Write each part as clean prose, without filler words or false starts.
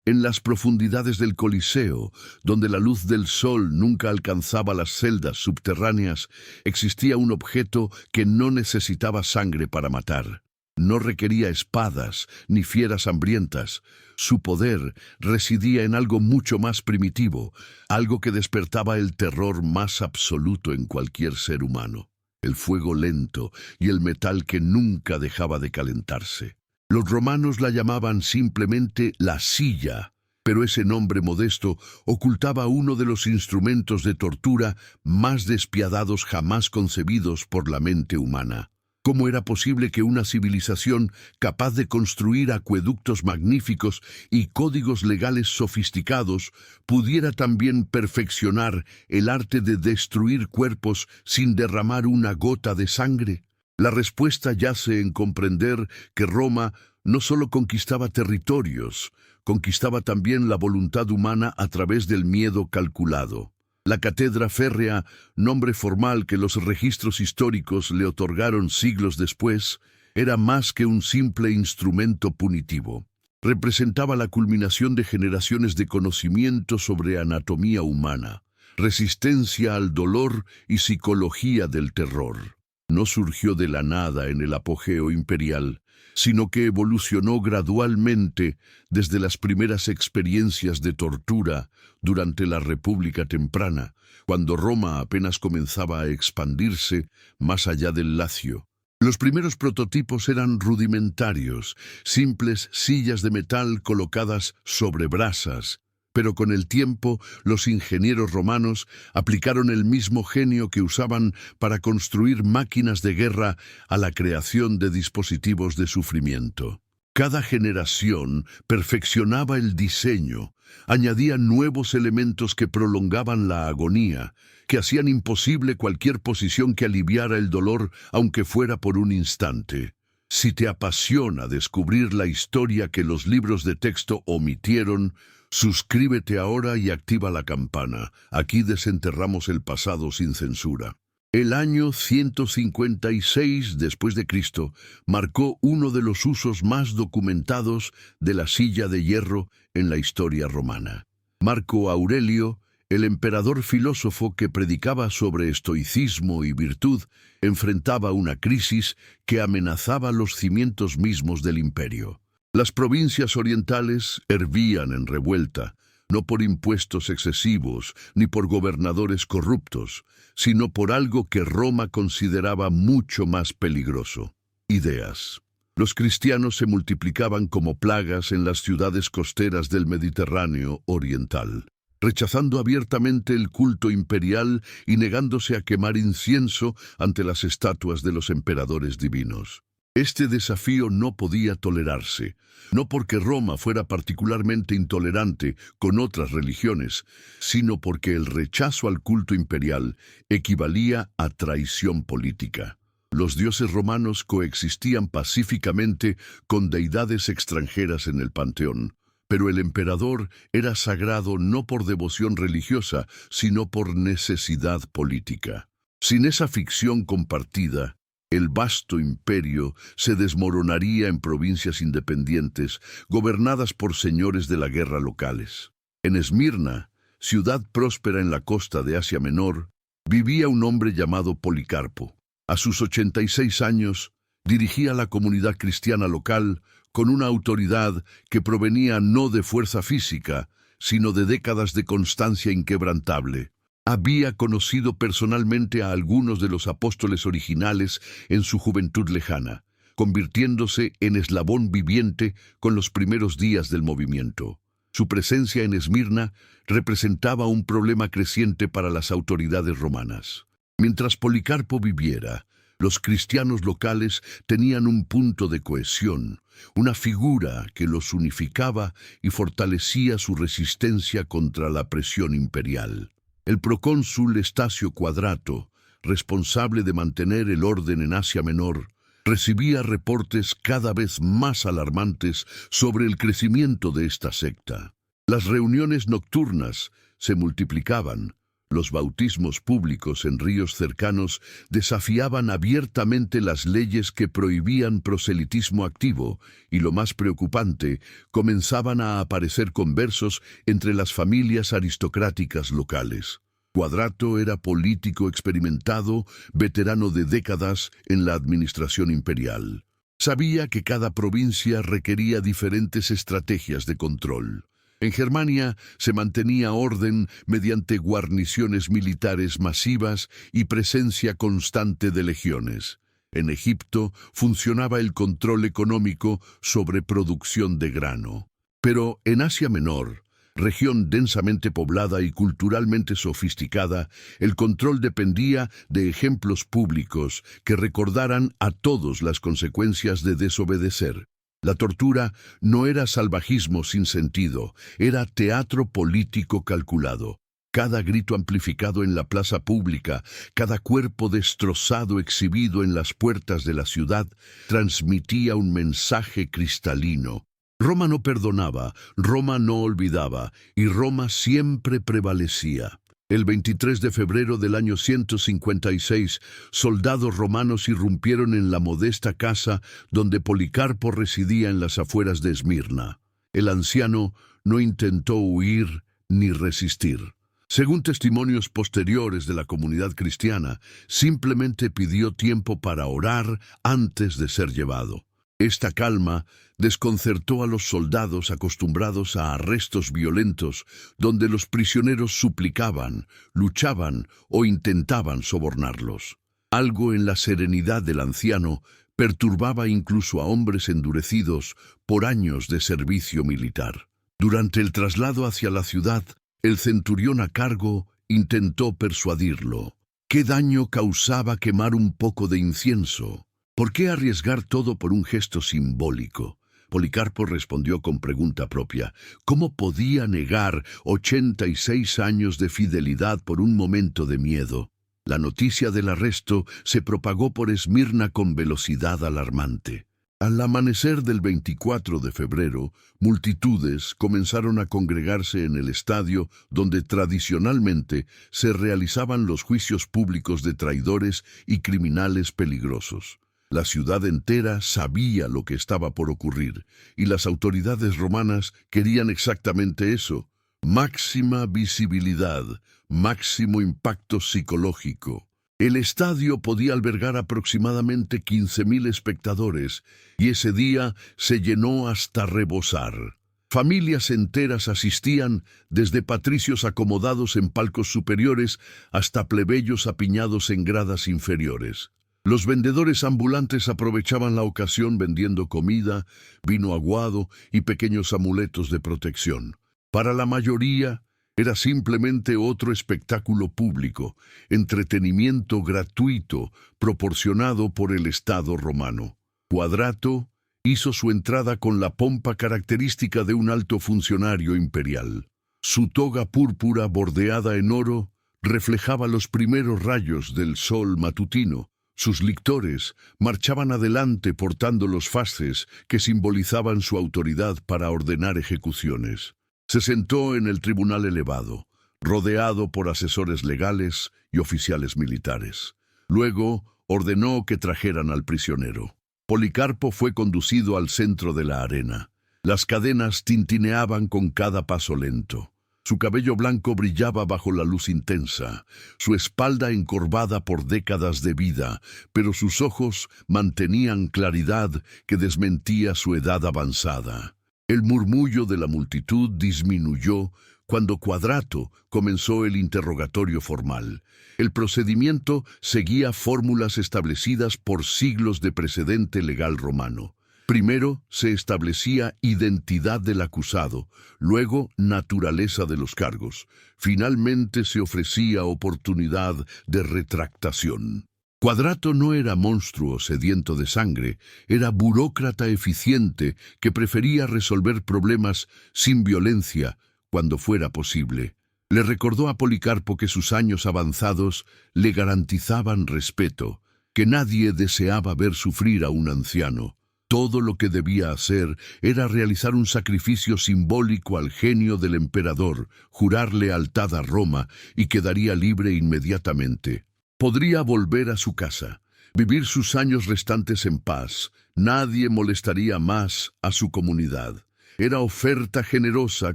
En las profundidades del Coliseo, donde la luz del sol nunca alcanzaba las celdas subterráneas, existía un objeto que no necesitaba sangre para matar. No requería espadas ni fieras hambrientas. Su poder residía en algo mucho más primitivo, algo que despertaba el terror más absoluto en cualquier ser humano: el fuego lento y el metal que nunca dejaba de calentarse. Los romanos la llamaban simplemente la silla, pero ese nombre modesto ocultaba uno de los instrumentos de tortura más despiadados jamás concebidos por la mente humana. ¿Cómo era posible que una civilización capaz de construir acueductos magníficos y códigos legales sofisticados pudiera también perfeccionar el arte de destruir cuerpos sin derramar una gota de sangre? La respuesta yace en comprender que Roma no solo conquistaba territorios, conquistaba también la voluntad humana a través del miedo calculado. La cátedra férrea, nombre formal que los registros históricos le otorgaron siglos después, era más que un simple instrumento punitivo. Representaba la culminación de generaciones de conocimiento sobre anatomía humana, resistencia al dolor y psicología del terror. No surgió de la nada en el apogeo imperial, sino que evolucionó gradualmente desde las primeras experiencias de tortura durante la República temprana, cuando Roma apenas comenzaba a expandirse más allá del Lacio. Los primeros prototipos eran rudimentarios, simples sillas de metal colocadas sobre brasas. Pero con el tiempo, los ingenieros romanos aplicaron el mismo genio que usaban para construir máquinas de guerra a la creación de dispositivos de sufrimiento. Cada generación perfeccionaba el diseño, añadía nuevos elementos que prolongaban la agonía, que hacían imposible cualquier posición que aliviara el dolor, aunque fuera por un instante. Si te apasiona descubrir la historia que los libros de texto omitieron, suscríbete ahora y activa la campana. Aquí desenterramos el pasado sin censura. El año 156 después de Cristo marcó uno de los usos más documentados de la silla de hierro en la historia romana. Marco Aurelio, el emperador filósofo que predicaba sobre estoicismo y virtud, enfrentaba una crisis que amenazaba los cimientos mismos del imperio. Las provincias orientales hervían en revuelta, no por impuestos excesivos ni por gobernadores corruptos, sino por algo que Roma consideraba mucho más peligroso: ideas. Los cristianos se multiplicaban como plagas en las ciudades costeras del Mediterráneo oriental, rechazando abiertamente el culto imperial y negándose a quemar incienso ante las estatuas de los emperadores divinos. Este desafío no podía tolerarse, no porque Roma fuera particularmente intolerante con otras religiones, sino porque el rechazo al culto imperial equivalía a traición política. Los dioses romanos coexistían pacíficamente con deidades extranjeras en el panteón, pero el emperador era sagrado no por devoción religiosa, sino por necesidad política. Sin esa ficción compartida, el vasto imperio se desmoronaría en provincias independientes, gobernadas por señores de la guerra locales. En Esmirna, ciudad próspera en la costa de Asia Menor, vivía un hombre llamado Policarpo. A sus 86 años, dirigía la comunidad cristiana local con una autoridad que provenía no de fuerza física, sino de décadas de constancia inquebrantable. Había conocido personalmente a algunos de los apóstoles originales en su juventud lejana, convirtiéndose en eslabón viviente con los primeros días del movimiento. Su presencia en Esmirna representaba un problema creciente para las autoridades romanas. Mientras Policarpo viviera, los cristianos locales tenían un punto de cohesión, una figura que los unificaba y fortalecía su resistencia contra la presión imperial. El procónsul Estacio Quadrato, responsable de mantener el orden en Asia Menor, recibía reportes cada vez más alarmantes sobre el crecimiento de esta secta. Las reuniones nocturnas se multiplicaban, Los bautismos públicos en ríos cercanos desafiaban abiertamente las leyes que prohibían proselitismo activo y, lo más preocupante, comenzaban a aparecer conversos entre las familias aristocráticas locales. Quadrato era político experimentado, veterano de décadas en la administración imperial. Sabía que cada provincia requería diferentes estrategias de control. En Germania se mantenía orden mediante guarniciones militares masivas y presencia constante de legiones. En Egipto funcionaba el control económico sobre producción de grano. Pero en Asia Menor, región densamente poblada y culturalmente sofisticada, el control dependía de ejemplos públicos que recordaran a todos las consecuencias de desobedecer. La tortura no era salvajismo sin sentido, era teatro político calculado. Cada grito amplificado en la plaza pública, cada cuerpo destrozado exhibido en las puertas de la ciudad, transmitía un mensaje cristalino. Roma no perdonaba, Roma no olvidaba, y Roma siempre prevalecía. El 23 de febrero del año 156, soldados romanos irrumpieron en la modesta casa donde Policarpo residía en las afueras de Esmirna. El anciano no intentó huir ni resistir. Según testimonios posteriores de la comunidad cristiana, simplemente pidió tiempo para orar antes de ser llevado. Esta calma desconcertó a los soldados acostumbrados a arrestos violentos, donde los prisioneros suplicaban, luchaban o intentaban sobornarlos. Algo en la serenidad del anciano perturbaba incluso a hombres endurecidos por años de servicio militar. Durante el traslado hacia la ciudad, el centurión a cargo intentó persuadirlo. ¿Qué daño causaba quemar un poco de incienso? ¿Por qué arriesgar todo por un gesto simbólico? Policarpo respondió con pregunta propia. ¿Cómo podía negar 86 años de fidelidad por un momento de miedo? La noticia del arresto se propagó por Esmirna con velocidad alarmante. Al amanecer del 24 de febrero, multitudes comenzaron a congregarse en el estadio donde tradicionalmente se realizaban los juicios públicos de traidores y criminales peligrosos. La ciudad entera sabía lo que estaba por ocurrir, y las autoridades romanas querían exactamente eso: máxima visibilidad, máximo impacto psicológico. El estadio podía albergar aproximadamente 15.000 espectadores, y ese día se llenó hasta rebosar. Familias enteras asistían, desde patricios acomodados en palcos superiores hasta plebeyos apiñados en gradas inferiores. Los vendedores ambulantes aprovechaban la ocasión vendiendo comida, vino aguado y pequeños amuletos de protección. Para la mayoría, era simplemente otro espectáculo público, entretenimiento gratuito proporcionado por el Estado romano. Quadrato hizo su entrada con la pompa característica de un alto funcionario imperial. Su toga púrpura bordeada en oro reflejaba los primeros rayos del sol matutino. Sus lictores marchaban adelante portando los fasces que simbolizaban su autoridad para ordenar ejecuciones. Se sentó en el tribunal elevado, rodeado por asesores legales y oficiales militares. Luego ordenó que trajeran al prisionero. Policarpo fue conducido al centro de la arena. Las cadenas tintineaban con cada paso lento. Su cabello blanco brillaba bajo la luz intensa, su espalda encorvada por décadas de vida, pero sus ojos mantenían claridad que desmentía su edad avanzada. El murmullo de la multitud disminuyó cuando Quadrato comenzó el interrogatorio formal. El procedimiento seguía fórmulas establecidas por siglos de precedente legal romano. Primero se establecía identidad del acusado, luego naturaleza de los cargos. Finalmente se ofrecía oportunidad de retractación. Quadrato no era monstruo sediento de sangre, era burócrata eficiente que prefería resolver problemas sin violencia cuando fuera posible. Le recordó a Policarpo que sus años avanzados le garantizaban respeto, que nadie deseaba ver sufrir a un anciano. Todo lo que debía hacer era realizar un sacrificio simbólico al genio del emperador, jurar lealtad a Roma y quedaría libre inmediatamente. Podría volver a su casa, vivir sus años restantes en paz. Nadie molestaría más a su comunidad. Era oferta generosa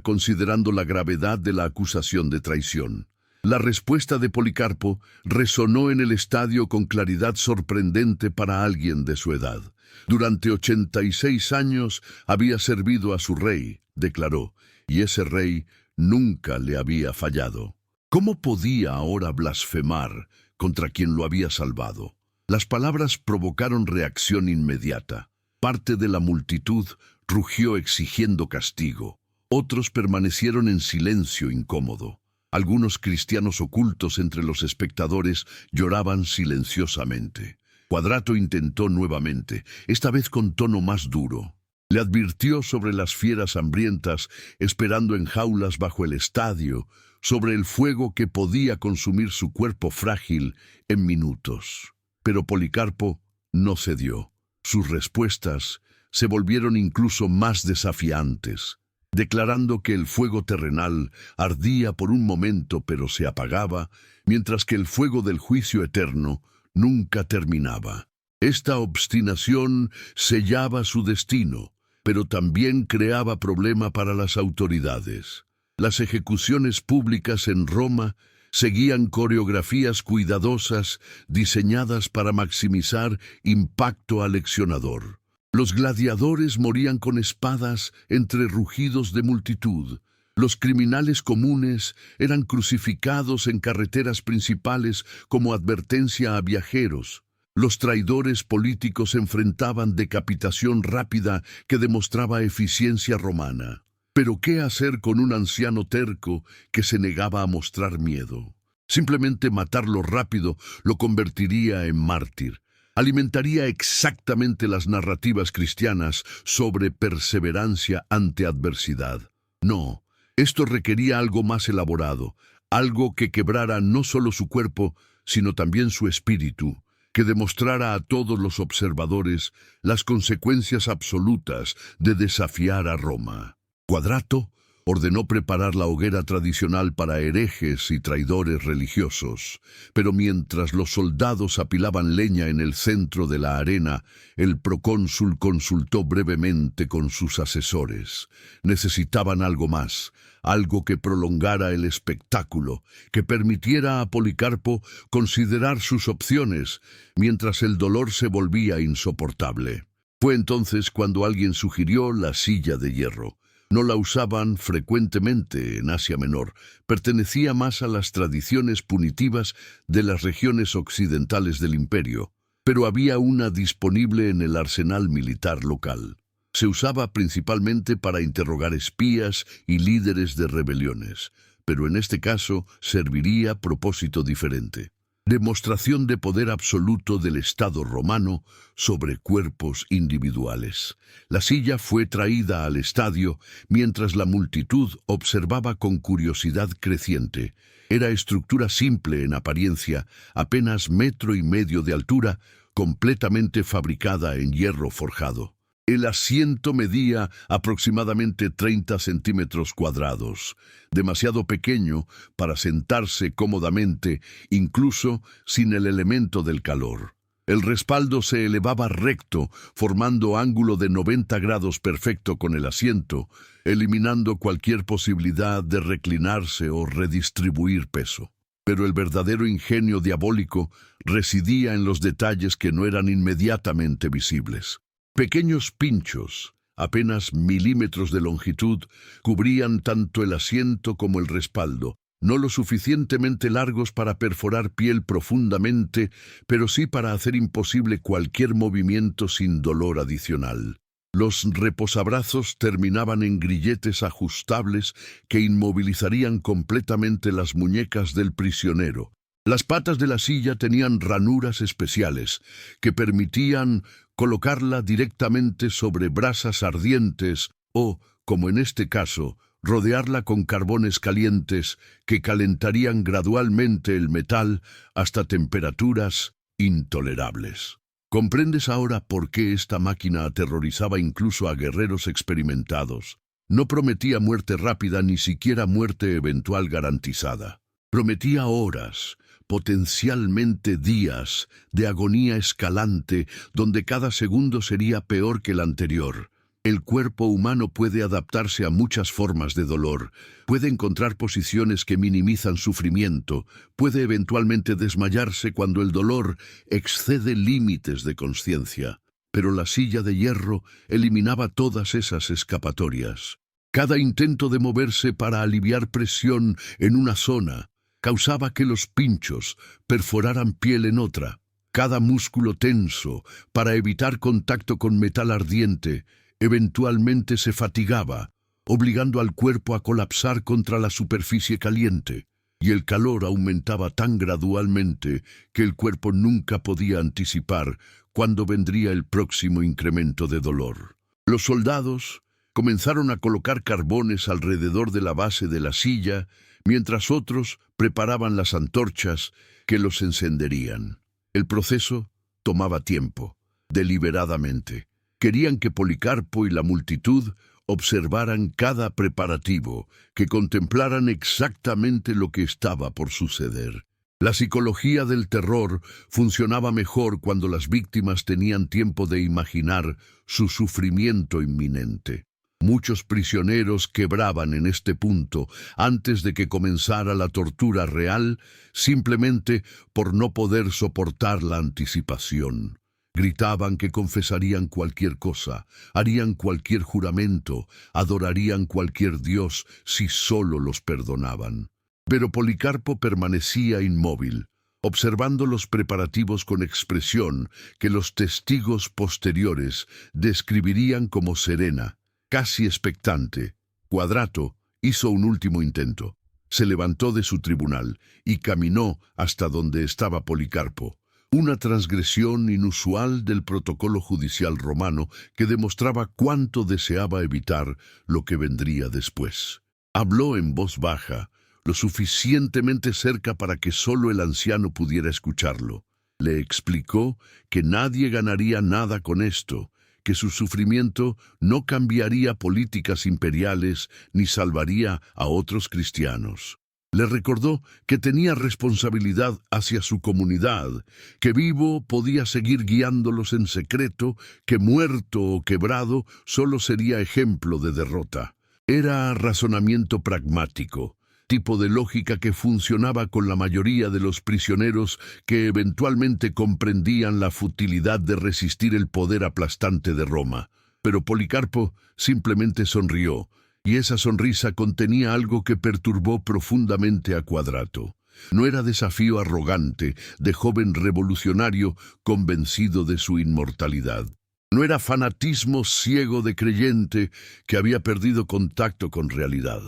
considerando la gravedad de la acusación de traición. La respuesta de Policarpo resonó en el estadio con claridad sorprendente para alguien de su edad. Durante 86 años había servido a su rey, declaró, y ese rey nunca le había fallado. ¿Cómo podía ahora blasfemar contra quien lo había salvado? Las palabras provocaron reacción inmediata. Parte de la multitud rugió exigiendo castigo. Otros permanecieron en silencio incómodo. Algunos cristianos ocultos entre los espectadores lloraban silenciosamente. Quadrato intentó nuevamente, esta vez con tono más duro. Le advirtió sobre las fieras hambrientas esperando en jaulas bajo el estadio, sobre el fuego que podía consumir su cuerpo frágil en minutos. Pero Policarpo no cedió. Sus respuestas se volvieron incluso más desafiantes, declarando que el fuego terrenal ardía por un momento pero se apagaba, mientras que el fuego del juicio eterno nunca terminaba. Esta obstinación sellaba su destino, pero también creaba problema para las autoridades. Las ejecuciones públicas en Roma seguían coreografías cuidadosas diseñadas para maximizar impacto aleccionador. Los gladiadores morían con espadas entre rugidos de multitud. Los criminales comunes eran crucificados en carreteras principales como advertencia a viajeros. Los traidores políticos enfrentaban decapitación rápida que demostraba eficiencia romana. Pero ¿qué hacer con un anciano terco que se negaba a mostrar miedo? Simplemente matarlo rápido lo convertiría en mártir. Alimentaría exactamente las narrativas cristianas sobre perseverancia ante adversidad. No, esto requería algo más elaborado, algo que quebrara no solo su cuerpo, sino también su espíritu, que demostrara a todos los observadores las consecuencias absolutas de desafiar a Roma. Quadrato ordenó preparar la hoguera tradicional para herejes y traidores religiosos, pero mientras los soldados apilaban leña en el centro de la arena, el procónsul consultó brevemente con sus asesores. Necesitaban algo más, algo que prolongara el espectáculo, que permitiera a Policarpo considerar sus opciones, mientras el dolor se volvía insoportable. Fue entonces cuando alguien sugirió la silla de hierro. No la usaban frecuentemente en Asia Menor, pertenecía más a las tradiciones punitivas de las regiones occidentales del imperio, pero había una disponible en el arsenal militar local. Se usaba principalmente para interrogar espías y líderes de rebeliones, pero en este caso serviría propósito diferente. Demostración de poder absoluto del Estado romano sobre cuerpos individuales. La silla fue traída al estadio mientras la multitud observaba con curiosidad creciente. Era estructura simple en apariencia, apenas 1,5 metros de altura, completamente fabricada en hierro forjado. El asiento medía aproximadamente 30 centímetros cuadrados, demasiado pequeño para sentarse cómodamente, incluso sin el elemento del calor. El respaldo se elevaba recto, formando ángulo de 90 grados perfecto con el asiento, eliminando cualquier posibilidad de reclinarse o redistribuir peso. Pero el verdadero ingenio diabólico residía en los detalles que no eran inmediatamente visibles. Pequeños pinchos, apenas milímetros de longitud, cubrían tanto el asiento como el respaldo, no lo suficientemente largos para perforar piel profundamente, pero sí para hacer imposible cualquier movimiento sin dolor adicional. Los reposabrazos terminaban en grilletes ajustables que inmovilizarían completamente las muñecas del prisionero. Las patas de la silla tenían ranuras especiales que permitían colocarla directamente sobre brasas ardientes o, como en este caso, rodearla con carbones calientes que calentarían gradualmente el metal hasta temperaturas intolerables. ¿Comprendes ahora por qué esta máquina aterrorizaba incluso a guerreros experimentados? No prometía muerte rápida, ni siquiera muerte eventual garantizada. Prometía horas, potencialmente días, de agonía escalante, donde cada segundo sería peor que el anterior. El cuerpo humano puede adaptarse a muchas formas de dolor, puede encontrar posiciones que minimizan sufrimiento, puede eventualmente desmayarse cuando el dolor excede límites de consciencia. Pero la silla de hierro eliminaba todas esas escapatorias. Cada intento de moverse para aliviar presión en una zona causaba que los pinchos perforaran piel en otra. Cada músculo tenso, para evitar contacto con metal ardiente, eventualmente se fatigaba, obligando al cuerpo a colapsar contra la superficie caliente, y el calor aumentaba tan gradualmente que el cuerpo nunca podía anticipar cuándo vendría el próximo incremento de dolor. Los soldados comenzaron a colocar carbones alrededor de la base de la silla, mientras otros preparaban las antorchas que los encenderían. El proceso tomaba tiempo, deliberadamente. Querían que Policarpo y la multitud observaran cada preparativo, que contemplaran exactamente lo que estaba por suceder. La psicología del terror funcionaba mejor cuando las víctimas tenían tiempo de imaginar su sufrimiento inminente. Muchos prisioneros quebraban en este punto antes de que comenzara la tortura real, simplemente por no poder soportar la anticipación. Gritaban que confesarían cualquier cosa, harían cualquier juramento, adorarían cualquier dios si solo los perdonaban. Pero Policarpo permanecía inmóvil, observando los preparativos con expresión que los testigos posteriores describirían como serena, casi expectante. Quadrato hizo un último intento. Se levantó de su tribunal y caminó hasta donde estaba Policarpo. Una transgresión inusual del protocolo judicial romano que demostraba cuánto deseaba evitar lo que vendría después. Habló en voz baja, lo suficientemente cerca para que solo el anciano pudiera escucharlo. Le explicó que nadie ganaría nada con esto, que su sufrimiento no cambiaría políticas imperiales ni salvaría a otros cristianos. Le recordó que tenía responsabilidad hacia su comunidad, que vivo podía seguir guiándolos en secreto, que muerto o quebrado solo sería ejemplo de derrota. Era razonamiento pragmático, tipo de lógica que funcionaba con la mayoría de los prisioneros que eventualmente comprendían la futilidad de resistir el poder aplastante de Roma. Pero Policarpo simplemente sonrió, y esa sonrisa contenía algo que perturbó profundamente a Quadrato. No era desafío arrogante de joven revolucionario convencido de su inmortalidad. No era fanatismo ciego de creyente que había perdido contacto con realidad.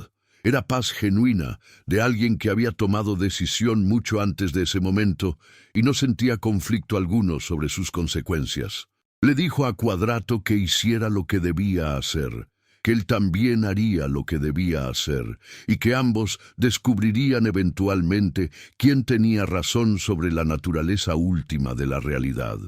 Era paz genuina de alguien que había tomado decisión mucho antes de ese momento y no sentía conflicto alguno sobre sus consecuencias. Le dijo a Quadrato que hiciera lo que debía hacer, que él también haría lo que debía hacer, y que ambos descubrirían eventualmente quién tenía razón sobre la naturaleza última de la realidad.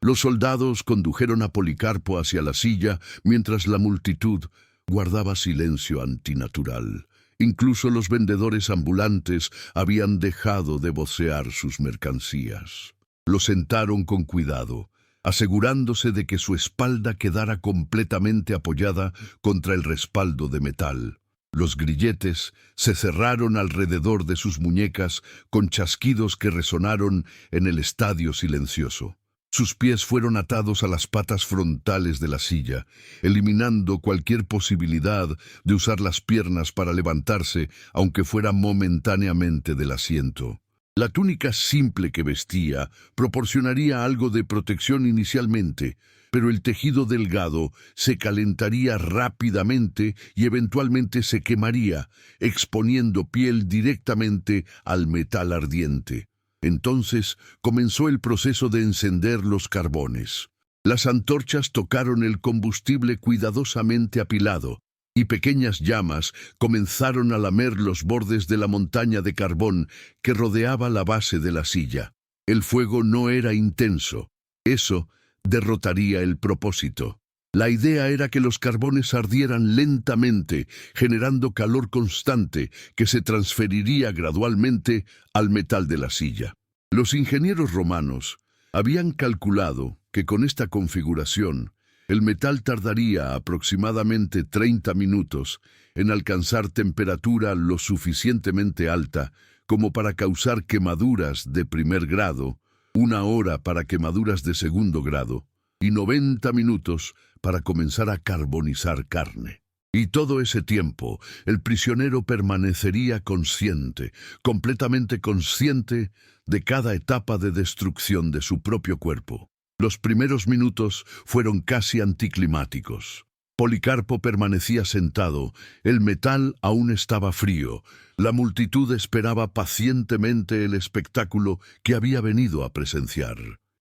Los soldados condujeron a Policarpo hacia la silla, mientras la multitud guardaba silencio antinatural. Incluso los vendedores ambulantes habían dejado de vocear sus mercancías. Lo sentaron con cuidado, asegurándose de que su espalda quedara completamente apoyada contra el respaldo de metal. Los grilletes se cerraron alrededor de sus muñecas con chasquidos que resonaron en el estadio silencioso. Sus pies fueron atados a las patas frontales de la silla, eliminando cualquier posibilidad de usar las piernas para levantarse, aunque fuera momentáneamente del asiento. La túnica simple que vestía proporcionaría algo de protección inicialmente, pero el tejido delgado se calentaría rápidamente y eventualmente se quemaría, exponiendo piel directamente al metal ardiente. Entonces comenzó el proceso de encender los carbones. Las antorchas tocaron el combustible cuidadosamente apilado, y pequeñas llamas comenzaron a lamer los bordes de la montaña de carbón que rodeaba la base de la silla. El fuego no era intenso. Eso derrotaría el propósito. La idea era que los carbones ardieran lentamente, generando calor constante que se transferiría gradualmente al metal de la silla. Los ingenieros romanos habían calculado que con esta configuración, el metal tardaría aproximadamente 30 minutos en alcanzar temperatura lo suficientemente alta como para causar quemaduras de primer grado, 1 hora para quemaduras de segundo grado y 90 minutos para comenzar a carbonizar carne. Y todo ese tiempo, el prisionero permanecería consciente, completamente consciente de cada etapa de destrucción de su propio cuerpo. Los primeros minutos fueron casi anticlimáticos. Policarpo permanecía sentado, el metal aún estaba frío, la multitud esperaba pacientemente el espectáculo que había venido a presenciar.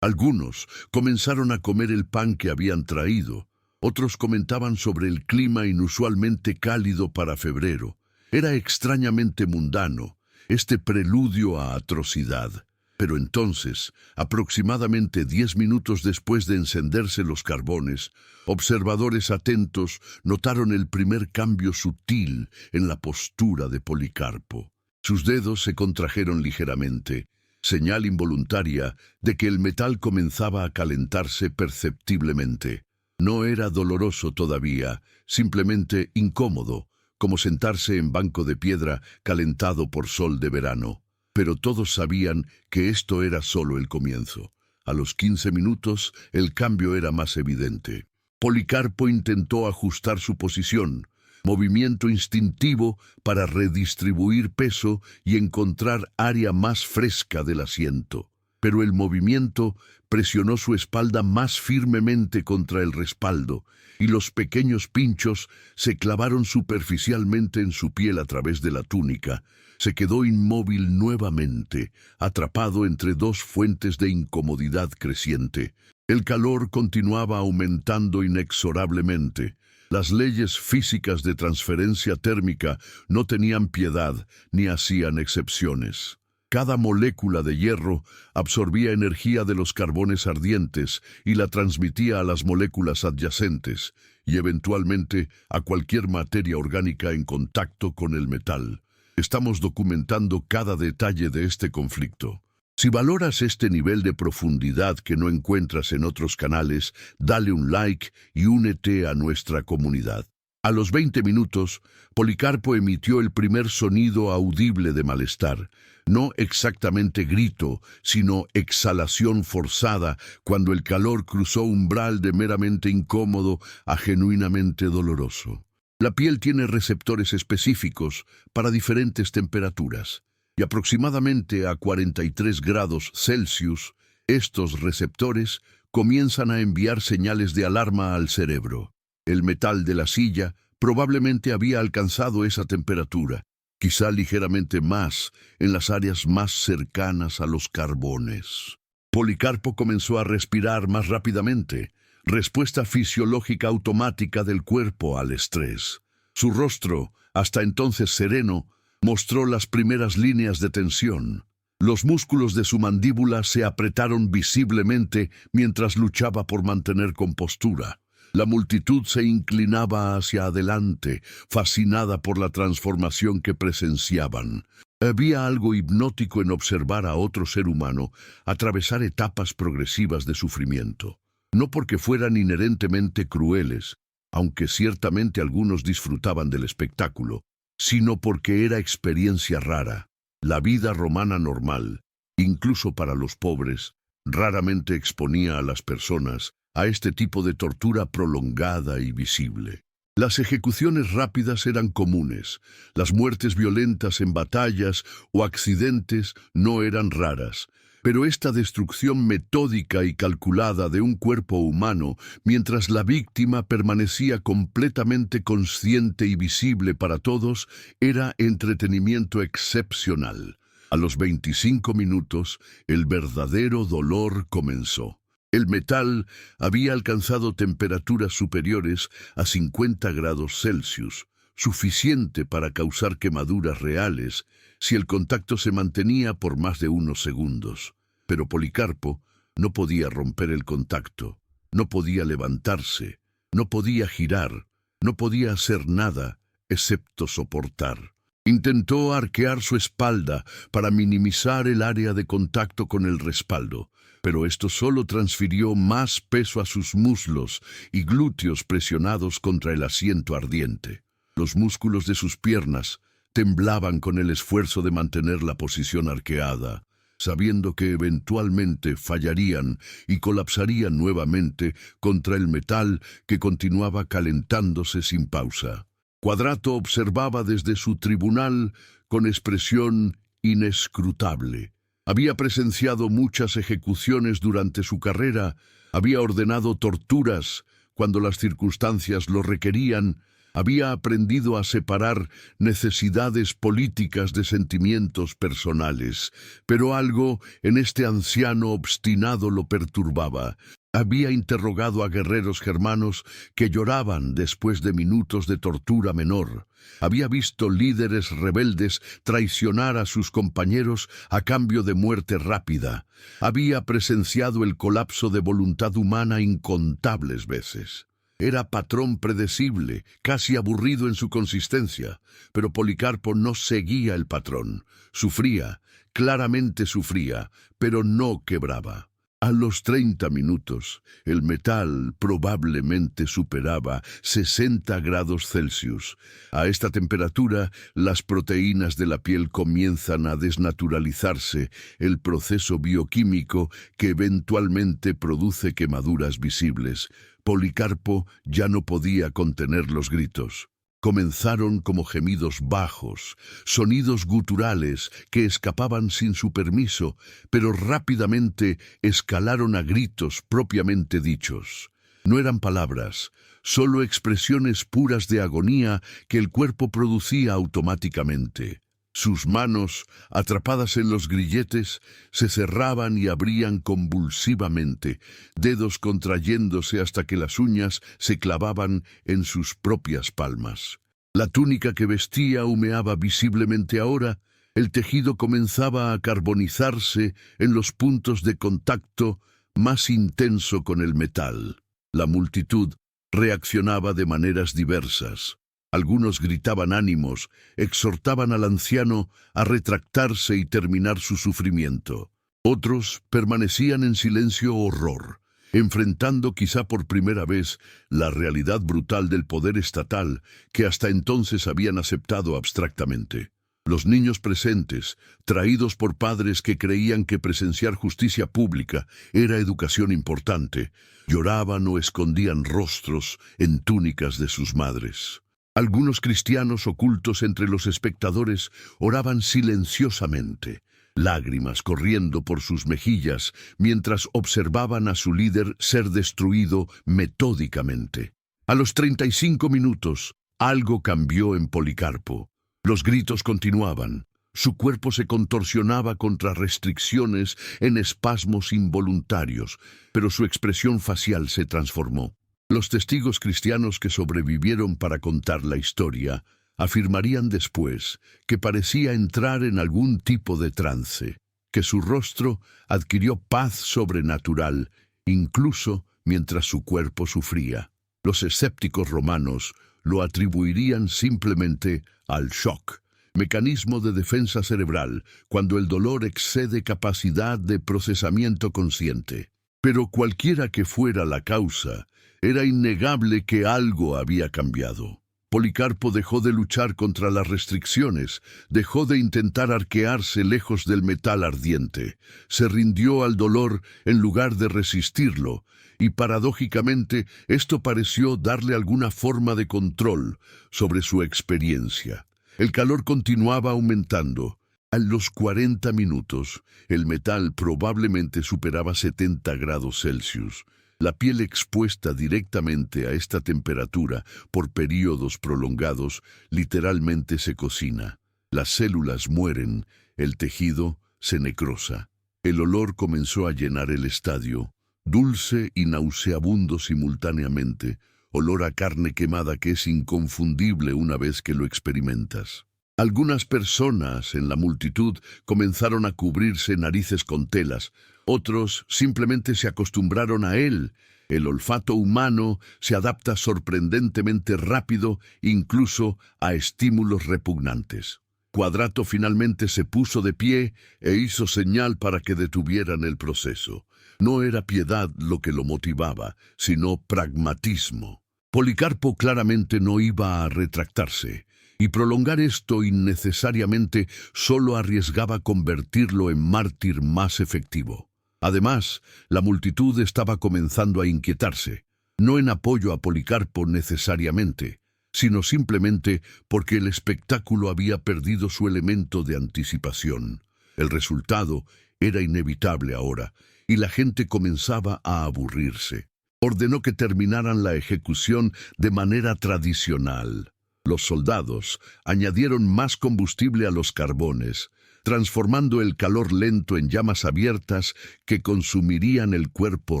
Algunos comenzaron a comer el pan que habían traído, otros comentaban sobre el clima inusualmente cálido para febrero. Era extrañamente mundano, este preludio a atrocidad. Pero entonces, aproximadamente 10 minutos después de encenderse los carbones, observadores atentos notaron el primer cambio sutil en la postura de Policarpo. Sus dedos se contrajeron ligeramente, señal involuntaria de que el metal comenzaba a calentarse perceptiblemente. No era doloroso todavía, simplemente incómodo, como sentarse en banco de piedra calentado por sol de verano. Pero todos sabían que esto era solo el comienzo. A los 15 minutos, el cambio era más evidente. Policarpo intentó ajustar su posición, movimiento instintivo para redistribuir peso y encontrar área más fresca del asiento. Pero el movimiento presionó su espalda más firmemente contra el respaldo, y los pequeños pinchos se clavaron superficialmente en su piel a través de la túnica. Se quedó inmóvil nuevamente, atrapado entre dos fuentes de incomodidad creciente. El calor continuaba aumentando inexorablemente. Las leyes físicas de transferencia térmica no tenían piedad ni hacían excepciones. Cada molécula de hierro absorbía energía de los carbones ardientes y la transmitía a las moléculas adyacentes y eventualmente a cualquier materia orgánica en contacto con el metal. Estamos documentando cada detalle de este conflicto. Si valoras este nivel de profundidad que no encuentras en otros canales, dale un like y únete a nuestra comunidad. A los 20 minutos, Policarpo emitió el primer sonido audible de malestar. No exactamente grito, sino exhalación forzada, cuando el calor cruzó umbral de meramente incómodo a genuinamente doloroso. La piel tiene receptores específicos para diferentes temperaturas, y aproximadamente a 43 grados Celsius, estos receptores comienzan a enviar señales de alarma al cerebro. El metal de la silla probablemente había alcanzado esa temperatura, quizá ligeramente más en las áreas más cercanas a los carbones. Policarpo comenzó a respirar más rápidamente, respuesta fisiológica automática del cuerpo al estrés. Su rostro, hasta entonces sereno, mostró las primeras líneas de tensión. Los músculos de su mandíbula se apretaron visiblemente mientras luchaba por mantener compostura. La multitud se inclinaba hacia adelante, fascinada por la transformación que presenciaban. Había algo hipnótico en observar a otro ser humano atravesar etapas progresivas de sufrimiento. No porque fueran inherentemente crueles, aunque ciertamente algunos disfrutaban del espectáculo, sino porque era experiencia rara. La vida romana normal, incluso para los pobres, raramente exponía a las personas a este tipo de tortura prolongada y visible. Las ejecuciones rápidas eran comunes, las muertes violentas en batallas o accidentes no eran raras, pero esta destrucción metódica y calculada de un cuerpo humano, mientras la víctima permanecía completamente consciente y visible para todos, era entretenimiento excepcional. A los 25 minutos, el verdadero dolor comenzó. El metal había alcanzado temperaturas superiores a 50 grados Celsius, suficiente para causar quemaduras reales si el contacto se mantenía por más de unos segundos. Pero Policarpo No podía romper el contacto, no podía levantarse, no podía girar, no podía hacer nada, excepto soportar. Intentó arquear su espalda para minimizar el área de contacto con el respaldo, pero esto solo transfirió más peso a sus muslos y glúteos presionados contra el asiento ardiente. Los músculos de sus piernas temblaban con el esfuerzo de mantener la posición arqueada, sabiendo que eventualmente fallarían y colapsarían nuevamente contra el metal que continuaba calentándose sin pausa. Quadrato observaba desde su tribunal con expresión inescrutable. Había presenciado muchas ejecuciones durante su carrera, había ordenado torturas cuando las circunstancias lo requerían, había aprendido a separar necesidades políticas de sentimientos personales, pero algo en este anciano obstinado lo perturbaba. Había interrogado a guerreros germanos que lloraban después de minutos de tortura menor. Había visto líderes rebeldes traicionar a sus compañeros a cambio de muerte rápida. Había presenciado el colapso de voluntad humana incontables veces. Era patrón predecible, casi aburrido en su consistencia, pero Policarpo no seguía el patrón. Sufría, claramente sufría, pero no quebraba. A los 30 minutos, el metal probablemente superaba 60 grados Celsius. A esta temperatura, las proteínas de la piel comienzan a desnaturalizarse, el proceso bioquímico que eventualmente produce quemaduras visibles. Policarpo ya no podía contener los gritos. Comenzaron como gemidos bajos, sonidos guturales que escapaban sin su permiso, pero rápidamente escalaron a gritos propiamente dichos. No eran palabras, solo expresiones puras de agonía que el cuerpo producía automáticamente. Sus manos, atrapadas en los grilletes, se cerraban y abrían convulsivamente, dedos contrayéndose hasta que las uñas se clavaban en sus propias palmas. La túnica que vestía humeaba visiblemente ahora, el tejido comenzaba a carbonizarse en los puntos de contacto más intenso con el metal. La multitud reaccionaba de maneras diversas. Algunos gritaban ánimos, exhortaban al anciano a retractarse y terminar su sufrimiento. Otros permanecían en silencio horror, enfrentando quizá por primera vez la realidad brutal del poder estatal que hasta entonces habían aceptado abstractamente. Los niños presentes, traídos por padres que creían que presenciar justicia pública era educación importante, lloraban o escondían rostros en túnicas de sus madres. Algunos cristianos ocultos entre los espectadores oraban silenciosamente, lágrimas corriendo por sus mejillas mientras observaban a su líder ser destruido metódicamente. A los 35 minutos, algo cambió en Policarpo. Los gritos continuaban. Su cuerpo se contorsionaba contra restricciones en espasmos involuntarios, pero su expresión facial se transformó. Los testigos cristianos que sobrevivieron para contar la historia afirmarían después que parecía entrar en algún tipo de trance, que su rostro adquirió paz sobrenatural, incluso mientras su cuerpo sufría. Los escépticos romanos lo atribuirían simplemente al shock, mecanismo de defensa cerebral, cuando el dolor excede capacidad de procesamiento consciente. Pero cualquiera que fuera la causa, era innegable que algo había cambiado. Policarpo dejó de luchar contra las restricciones, dejó de intentar arquearse lejos del metal ardiente, se rindió al dolor en lugar de resistirlo, y paradójicamente esto pareció darle alguna forma de control sobre su experiencia. El calor continuaba aumentando. A los 40 minutos, el metal probablemente superaba 70 grados Celsius. La piel expuesta directamente a esta temperatura por períodos prolongados literalmente se cocina. Las células mueren, el tejido se necrosa. El olor comenzó a llenar el estadio, dulce y nauseabundo simultáneamente, olor a carne quemada que es inconfundible una vez que lo experimentas. Algunas personas en la multitud comenzaron a cubrirse narices con telas, otros simplemente se acostumbraron a él. El olfato humano se adapta sorprendentemente rápido, incluso a estímulos repugnantes. Quadrato finalmente se puso de pie e hizo señal para que detuvieran el proceso. No era piedad lo que lo motivaba, sino pragmatismo. Policarpo claramente no iba a retractarse, y prolongar esto innecesariamente solo arriesgaba convertirlo en mártir más efectivo. Además, la multitud estaba comenzando a inquietarse, no en apoyo a Policarpo necesariamente, sino simplemente porque el espectáculo había perdido su elemento de anticipación. El resultado era inevitable ahora, y la gente comenzaba a aburrirse. Ordenó que terminaran la ejecución de manera tradicional. Los soldados añadieron más combustible a los carbones, transformando el calor lento en llamas abiertas que consumirían el cuerpo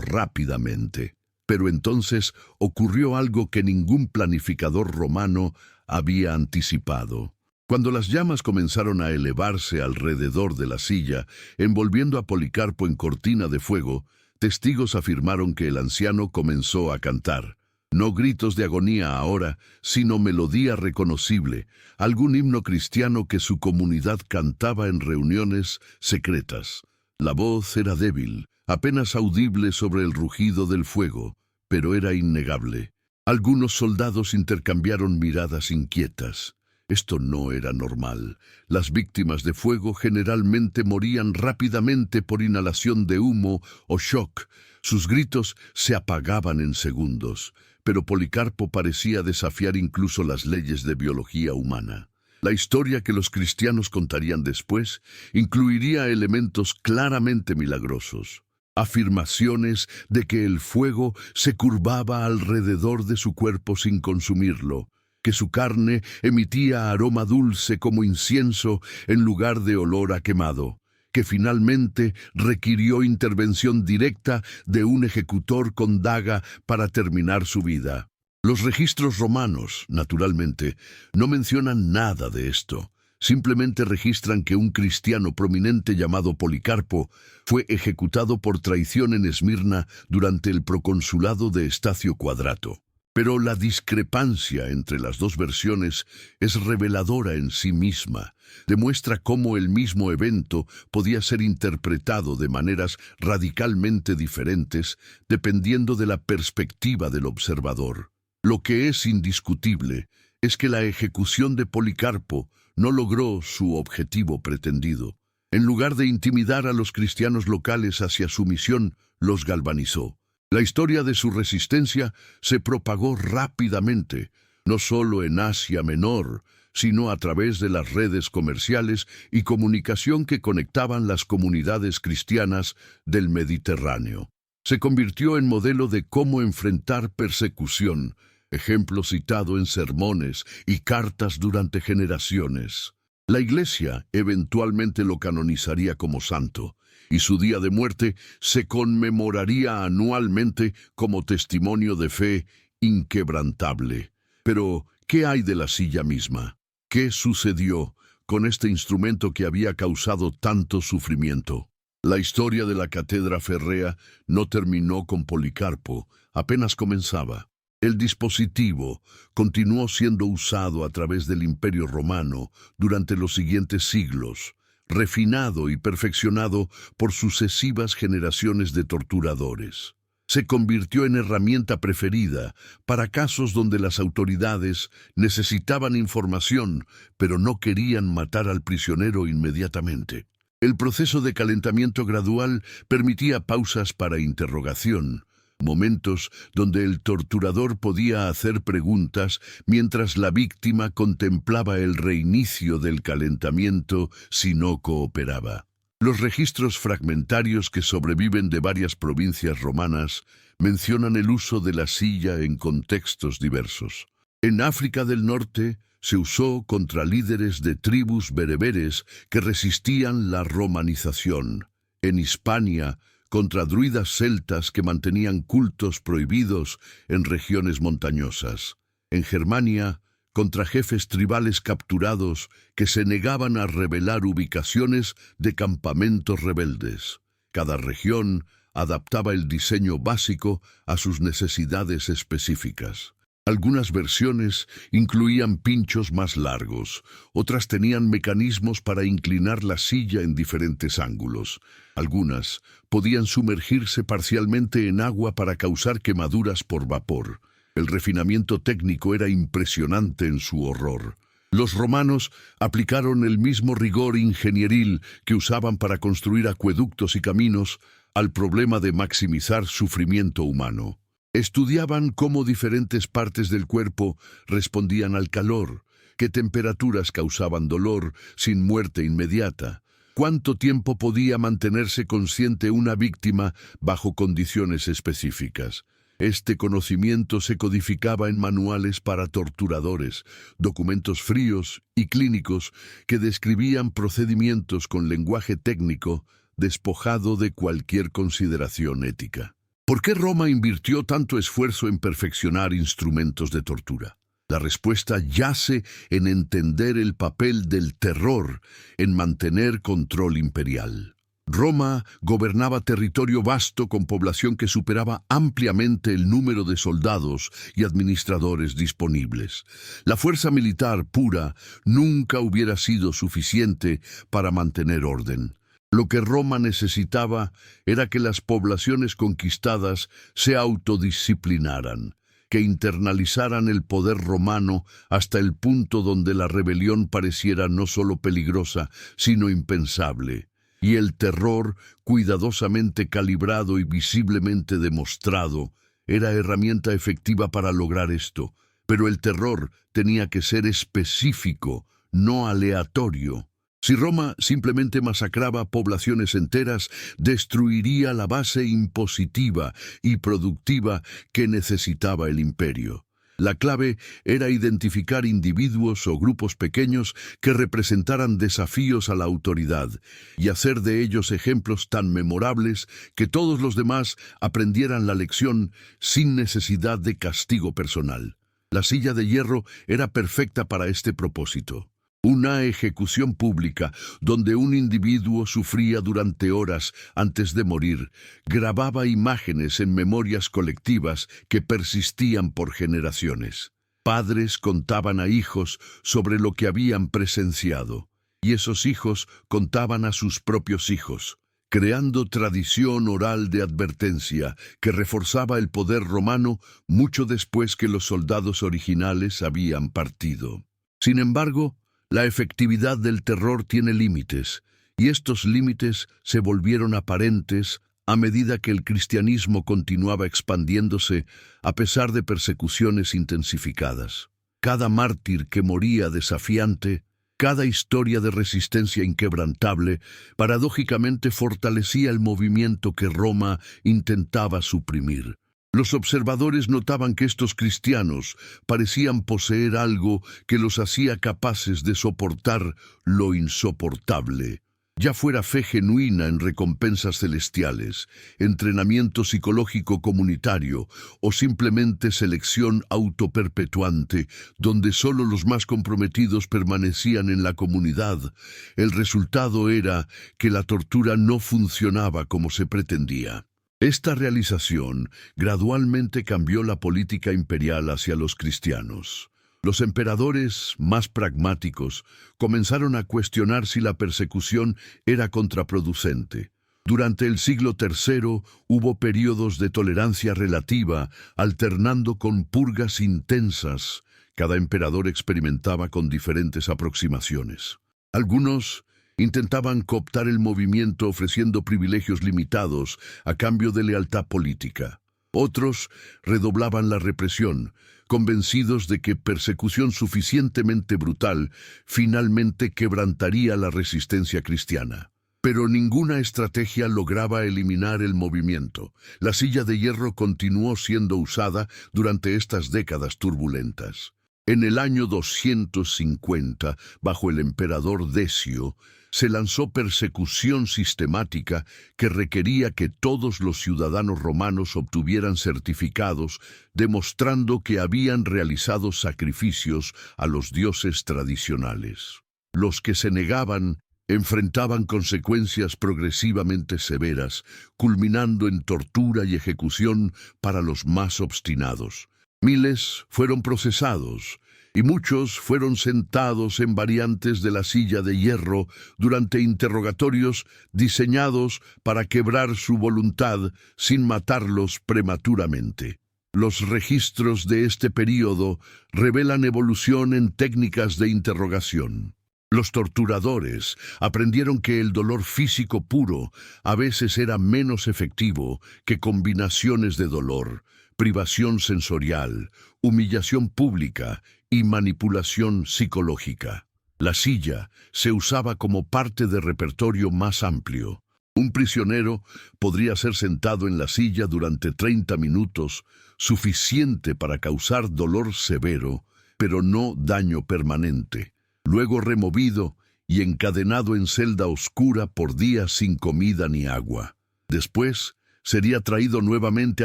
rápidamente. Pero entonces ocurrió algo que ningún planificador romano había anticipado. Cuando las llamas comenzaron a elevarse alrededor de la silla, envolviendo a Policarpo en cortina de fuego, testigos afirmaron que el anciano comenzó a cantar. No gritos de agonía ahora, sino melodía reconocible, algún himno cristiano que su comunidad cantaba en reuniones secretas. La voz era débil, apenas audible sobre el rugido del fuego, pero era innegable. Algunos soldados intercambiaron miradas inquietas. Esto no era normal. Las víctimas de fuego generalmente morían rápidamente por inhalación de humo o shock. Sus gritos se apagaban en segundos, pero Policarpo parecía desafiar incluso las leyes de biología humana. La historia que los cristianos contarían después incluiría elementos claramente milagrosos. Afirmaciones de que el fuego se curvaba alrededor de su cuerpo sin consumirlo, que su carne emitía aroma dulce como incienso en lugar de olor a quemado, que finalmente requirió intervención directa de un ejecutor con daga para terminar su vida. Los registros romanos, naturalmente, no mencionan nada de esto. Simplemente registran que un cristiano prominente llamado Policarpo fue ejecutado por traición en Esmirna durante el proconsulado de Estacio Quadrato. Pero la discrepancia entre las dos versiones es reveladora en sí misma. Demuestra cómo el mismo evento podía ser interpretado de maneras radicalmente diferentes dependiendo de la perspectiva del observador. Lo que es indiscutible es que la ejecución de Policarpo no logró su objetivo pretendido. En lugar de intimidar a los cristianos locales hacia su misión, los galvanizó. La historia de su resistencia se propagó rápidamente, no solo en Asia Menor, sino a través de las redes comerciales y comunicación que conectaban las comunidades cristianas del Mediterráneo. Se convirtió en modelo de cómo enfrentar persecución, ejemplo citado en sermones y cartas durante generaciones. La Iglesia eventualmente lo canonizaría como santo, y su día de muerte se conmemoraría anualmente como testimonio de fe inquebrantable. Pero, ¿qué hay de la silla misma? ¿Qué sucedió con este instrumento que había causado tanto sufrimiento? La historia de la cátedra férrea no terminó con Policarpo, apenas comenzaba. El dispositivo continuó siendo usado a través del Imperio Romano durante los siguientes siglos, refinado y perfeccionado por sucesivas generaciones de torturadores. Se convirtió en herramienta preferida para casos donde las autoridades necesitaban información, pero no querían matar al prisionero inmediatamente. El proceso de calentamiento gradual permitía pausas para interrogación, momentos donde el torturador podía hacer preguntas mientras la víctima contemplaba el reinicio del calentamiento si no cooperaba. Los registros fragmentarios que sobreviven de varias provincias romanas mencionan el uso de la silla en contextos diversos. En África del Norte se usó contra líderes de tribus bereberes que resistían la romanización. En Hispania, contra druidas celtas que mantenían cultos prohibidos en regiones montañosas. En Germania, contra jefes tribales capturados que se negaban a revelar ubicaciones de campamentos rebeldes. Cada región adaptaba el diseño básico a sus necesidades específicas. Algunas versiones incluían pinchos más largos, otras tenían mecanismos para inclinar la silla en diferentes ángulos. Algunas podían sumergirse parcialmente en agua para causar quemaduras por vapor. El refinamiento técnico era impresionante en su horror. Los romanos aplicaron el mismo rigor ingenieril que usaban para construir acueductos y caminos al problema de maximizar sufrimiento humano. Estudiaban cómo diferentes partes del cuerpo respondían al calor, qué temperaturas causaban dolor sin muerte inmediata, cuánto tiempo podía mantenerse consciente una víctima bajo condiciones específicas. Este conocimiento se codificaba en manuales para torturadores, documentos fríos y clínicos que describían procedimientos con lenguaje técnico despojado de cualquier consideración ética. ¿Por qué Roma invirtió tanto esfuerzo en perfeccionar instrumentos de tortura? La respuesta yace en entender el papel del terror en mantener control imperial. Roma gobernaba territorio vasto con población que superaba ampliamente el número de soldados y administradores disponibles. La fuerza militar pura nunca hubiera sido suficiente para mantener orden. Lo que Roma necesitaba era que las poblaciones conquistadas se autodisciplinaran, que internalizaran el poder romano hasta el punto donde la rebelión pareciera no solo peligrosa, sino impensable. Y el terror, cuidadosamente calibrado y visiblemente demostrado, era herramienta efectiva para lograr esto. Pero el terror tenía que ser específico, no aleatorio. Si Roma simplemente masacraba poblaciones enteras, destruiría la base impositiva y productiva que necesitaba el imperio. La clave era identificar individuos o grupos pequeños que representaran desafíos a la autoridad y hacer de ellos ejemplos tan memorables que todos los demás aprendieran la lección sin necesidad de castigo personal. La silla de hierro era perfecta para este propósito. Una ejecución pública donde un individuo sufría durante horas antes de morir, grababa imágenes en memorias colectivas que persistían por generaciones. Padres contaban a hijos sobre lo que habían presenciado, y esos hijos contaban a sus propios hijos, creando tradición oral de advertencia que reforzaba el poder romano mucho después que los soldados originales habían partido. Sin embargo, la efectividad del terror tiene límites, y estos límites se volvieron aparentes a medida que el cristianismo continuaba expandiéndose a pesar de persecuciones intensificadas. Cada mártir que moría desafiante, cada historia de resistencia inquebrantable, paradójicamente fortalecía el movimiento que Roma intentaba suprimir. Los observadores notaban que estos cristianos parecían poseer algo que los hacía capaces de soportar lo insoportable, ya fuera fe genuina en recompensas celestiales, entrenamiento psicológico comunitario o simplemente selección autoperpetuante, donde solo los más comprometidos permanecían en la comunidad. El resultado era que la tortura no funcionaba como se pretendía. Esta realización gradualmente cambió la política imperial hacia los cristianos. Los emperadores más pragmáticos comenzaron a cuestionar si la persecución era contraproducente. Durante el siglo III hubo periodos de tolerancia relativa, alternando con purgas intensas. Cada emperador experimentaba con diferentes aproximaciones. Algunos intentaban cooptar el movimiento ofreciendo privilegios limitados a cambio de lealtad política. Otros redoblaban la represión, convencidos de que persecución suficientemente brutal finalmente quebrantaría la resistencia cristiana. Pero ninguna estrategia lograba eliminar el movimiento. La silla de hierro continuó siendo usada durante estas décadas turbulentas. En el año 250, bajo el emperador Decio, se lanzó persecución sistemática que requería que todos los ciudadanos romanos obtuvieran certificados demostrando que habían realizado sacrificios a los dioses tradicionales. Los que se negaban enfrentaban consecuencias progresivamente severas, culminando en tortura y ejecución para los más obstinados. Miles fueron procesados y muchos fueron sentados en variantes de la silla de hierro durante interrogatorios diseñados para quebrar su voluntad sin matarlos prematuramente. Los registros de este período revelan evolución en técnicas de interrogación. Los torturadores aprendieron que el dolor físico puro a veces era menos efectivo que combinaciones de dolor, privación sensorial, humillación pública y manipulación psicológica. La silla se usaba como parte de repertorio más amplio. Un prisionero podría ser sentado en la silla durante 30 minutos, suficiente para causar dolor severo, pero no daño permanente. Luego removido y encadenado en celda oscura por días sin comida ni agua. Después, sería traído nuevamente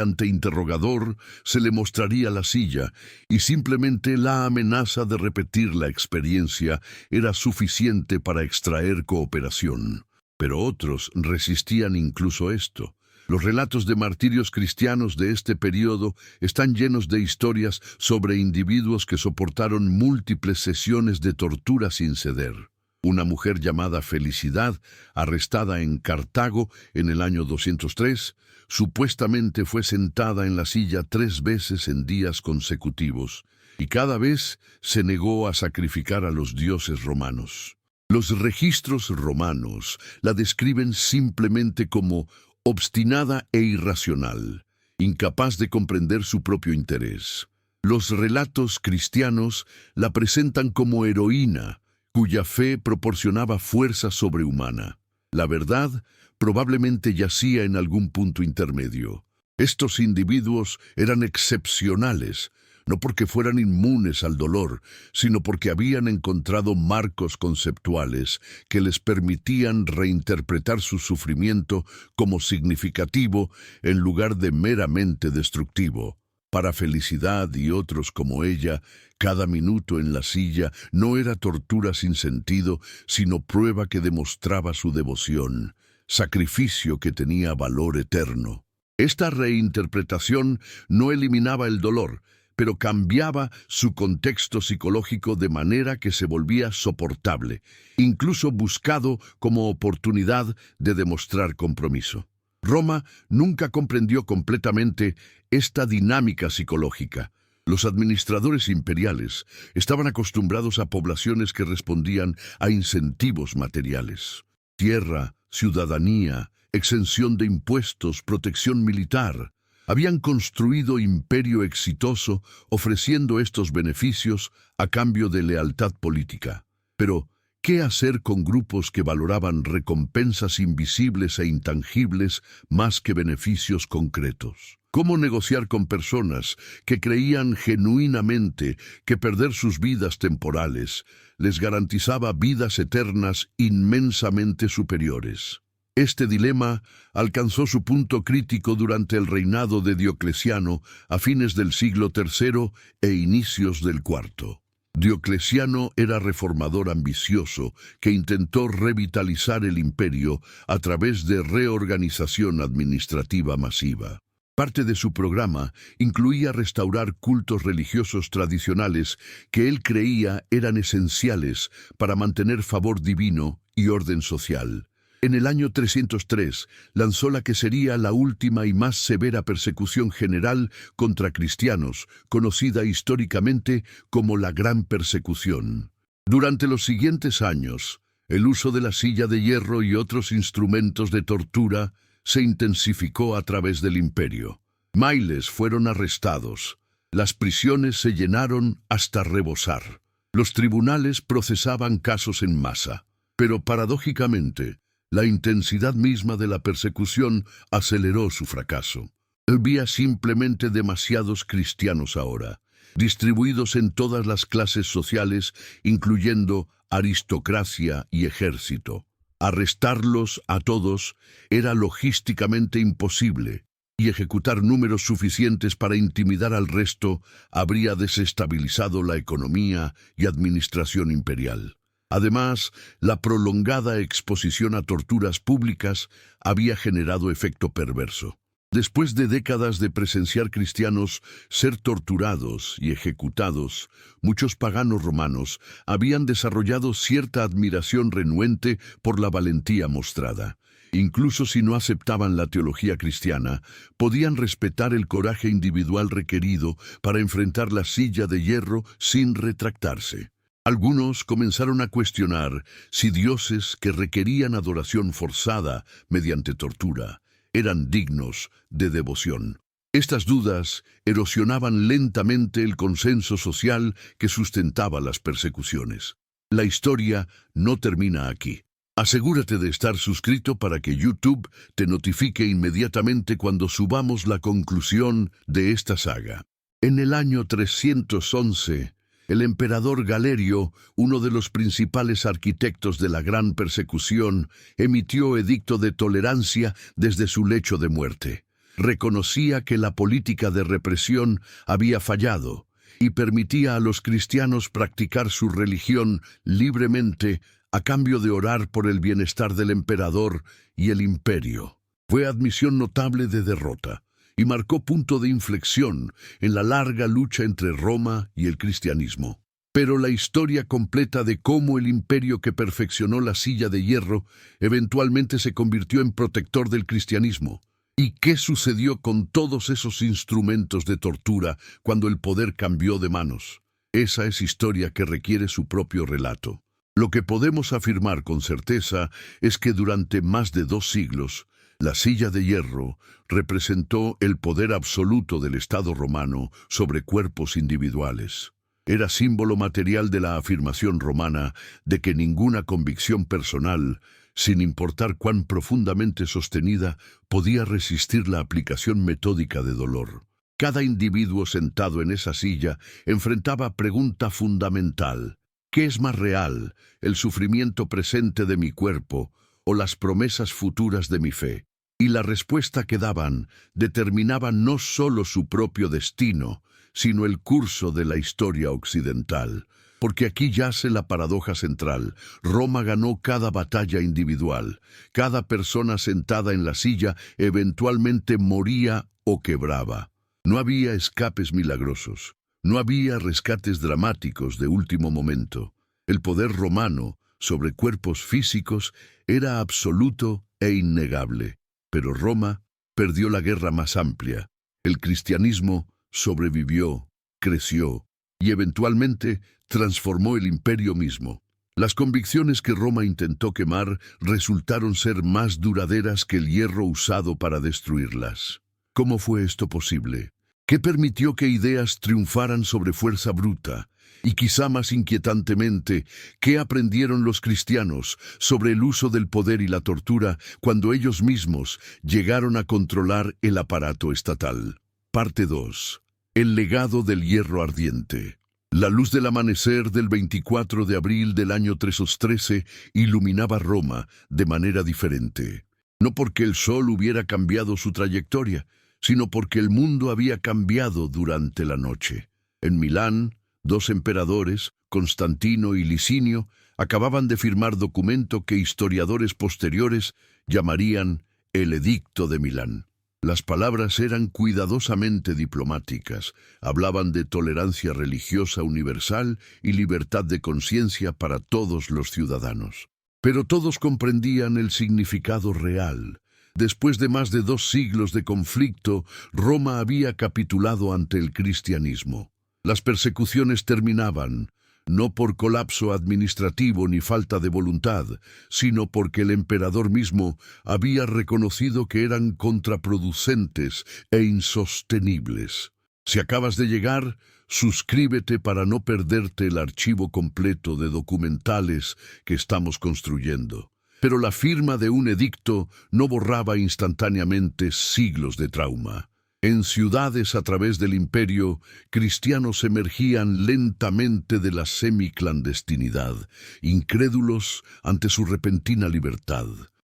ante interrogador, se le mostraría la silla y simplemente la amenaza de repetir la experiencia era suficiente para extraer cooperación. Pero otros resistían incluso esto. Los relatos de martirios cristianos de este periodo están llenos de historias sobre individuos que soportaron múltiples sesiones de tortura sin ceder. Una mujer llamada Felicidad, arrestada en Cartago en el año 203, supuestamente fue sentada en la silla 3 veces en días consecutivos, y cada vez se negó a sacrificar a los dioses romanos. Los registros romanos la describen simplemente como obstinada e irracional, incapaz de comprender su propio interés. Los relatos cristianos la presentan como heroína, cuya fe proporcionaba fuerza sobrehumana. La verdad probablemente yacía en algún punto intermedio. Estos individuos eran excepcionales, no porque fueran inmunes al dolor, sino porque habían encontrado marcos conceptuales que les permitían reinterpretar su sufrimiento como significativo en lugar de meramente destructivo. Para Felicidad y otros como ella, cada minuto en la silla no era tortura sin sentido, sino prueba que demostraba su devoción, sacrificio que tenía valor eterno. Esta reinterpretación no eliminaba el dolor, pero cambiaba su contexto psicológico de manera que se volvía soportable, incluso buscado como oportunidad de demostrar compromiso. Roma nunca comprendió completamente esta dinámica psicológica. Los administradores imperiales estaban acostumbrados a poblaciones que respondían a incentivos materiales: tierra, ciudadanía, exención de impuestos, protección militar. Habían construido imperio exitoso ofreciendo estos beneficios a cambio de lealtad política. Pero, ¿qué hacer con grupos que valoraban recompensas invisibles e intangibles más que beneficios concretos? ¿Cómo negociar con personas que creían genuinamente que perder sus vidas temporales les garantizaba vidas eternas inmensamente superiores? Este dilema alcanzó su punto crítico durante el reinado de Diocleciano a fines del siglo III e inicios del IV. Diocleciano era reformador ambicioso que intentó revitalizar el imperio a través de reorganización administrativa masiva. Parte de su programa incluía restaurar cultos religiosos tradicionales que él creía eran esenciales para mantener favor divino y orden social. En el año 303 lanzó la que sería la última y más severa persecución general contra cristianos, conocida históricamente como la Gran Persecución. Durante los siguientes años, el uso de la silla de hierro y otros instrumentos de tortura se intensificó a través del imperio. Miles fueron arrestados. Las prisiones se llenaron hasta rebosar. Los tribunales procesaban casos en masa. Pero paradójicamente, la intensidad misma de la persecución aceleró su fracaso. Había simplemente demasiados cristianos ahora. distribuidos en todas las clases sociales, incluyendo aristocracia y ejército. Arrestarlos a todos era logísticamente imposible, y ejecutar números suficientes para intimidar al resto habría desestabilizado la economía y administración imperial. Además, la prolongada exposición a torturas públicas había generado efecto perverso. Después de décadas de presenciar cristianos ser torturados y ejecutados, muchos paganos romanos habían desarrollado cierta admiración renuente por la valentía mostrada. Incluso si no aceptaban la teología cristiana, podían respetar el coraje individual requerido para enfrentar la silla de hierro sin retractarse. Algunos comenzaron a cuestionar si dioses que requerían adoración forzada mediante tortura eran dignos de devoción. Estas dudas erosionaban lentamente el consenso social que sustentaba las persecuciones. La historia no termina aquí. Asegúrate de estar suscrito para que YouTube te notifique inmediatamente cuando subamos la conclusión de esta saga. En el año 311, el emperador Galerio, uno de los principales arquitectos de la gran persecución, emitió edicto de tolerancia desde su lecho de muerte. Reconocía que la política de represión había fallado y permitía a los cristianos practicar su religión libremente a cambio de orar por el bienestar del emperador y el imperio. Fue admisión notable de derrota y marcó punto de inflexión en la larga lucha entre Roma y el cristianismo. Pero la historia completa de cómo el imperio que perfeccionó la silla de hierro eventualmente se convirtió en protector del cristianismo. ¿Y qué sucedió con todos esos instrumentos de tortura cuando el poder cambió de manos? Esa es historia que requiere su propio relato. Lo que podemos afirmar con certeza es que durante más de 2 siglos, la silla de hierro representó el poder absoluto del Estado romano sobre cuerpos individuales. Era símbolo material de la afirmación romana de que ninguna convicción personal, sin importar cuán profundamente sostenida, podía resistir la aplicación metódica de dolor. Cada individuo sentado en esa silla enfrentaba pregunta fundamental: ¿qué es más real, el sufrimiento presente de mi cuerpo o las promesas futuras de mi fe? Y la respuesta que daban determinaba no solo su propio destino, sino el curso de la historia occidental. Porque aquí yace la paradoja central. Roma ganó cada batalla individual. Cada persona sentada en la silla eventualmente moría o quebraba. No había escapes milagrosos. No había rescates dramáticos de último momento. El poder romano sobre cuerpos físicos era absoluto e innegable. Pero Roma perdió la guerra más amplia. El cristianismo sobrevivió, creció y eventualmente transformó el imperio mismo. Las convicciones que Roma intentó quemar resultaron ser más duraderas que el hierro usado para destruirlas. ¿Cómo fue esto posible? ¿Qué permitió que ideas triunfaran sobre fuerza bruta? Y quizá más inquietantemente, ¿qué aprendieron los cristianos sobre el uso del poder y la tortura cuando ellos mismos llegaron a controlar el aparato estatal? Parte 2. El legado del hierro ardiente. La luz del amanecer del 24 de abril del año 313 iluminaba Roma de manera diferente. No porque el sol hubiera cambiado su trayectoria, sino porque el mundo había cambiado durante la noche. En Milán, 2 emperadores, Constantino y Licinio, acababan de firmar documento que historiadores posteriores llamarían el Edicto de Milán. Las palabras eran cuidadosamente diplomáticas, hablaban de tolerancia religiosa universal y libertad de conciencia para todos los ciudadanos. Pero todos comprendían el significado real. Después de más de 2 siglos de conflicto, Roma había capitulado ante el cristianismo. Las persecuciones terminaban, no por colapso administrativo ni falta de voluntad, sino porque el emperador mismo había reconocido que eran contraproducentes e insostenibles. Si acabas de llegar, suscríbete para no perderte el archivo completo de documentales que estamos construyendo. Pero la firma de un edicto no borraba instantáneamente siglos de trauma. En ciudades a través del imperio, cristianos emergían lentamente de la semiclandestinidad, incrédulos ante su repentina libertad.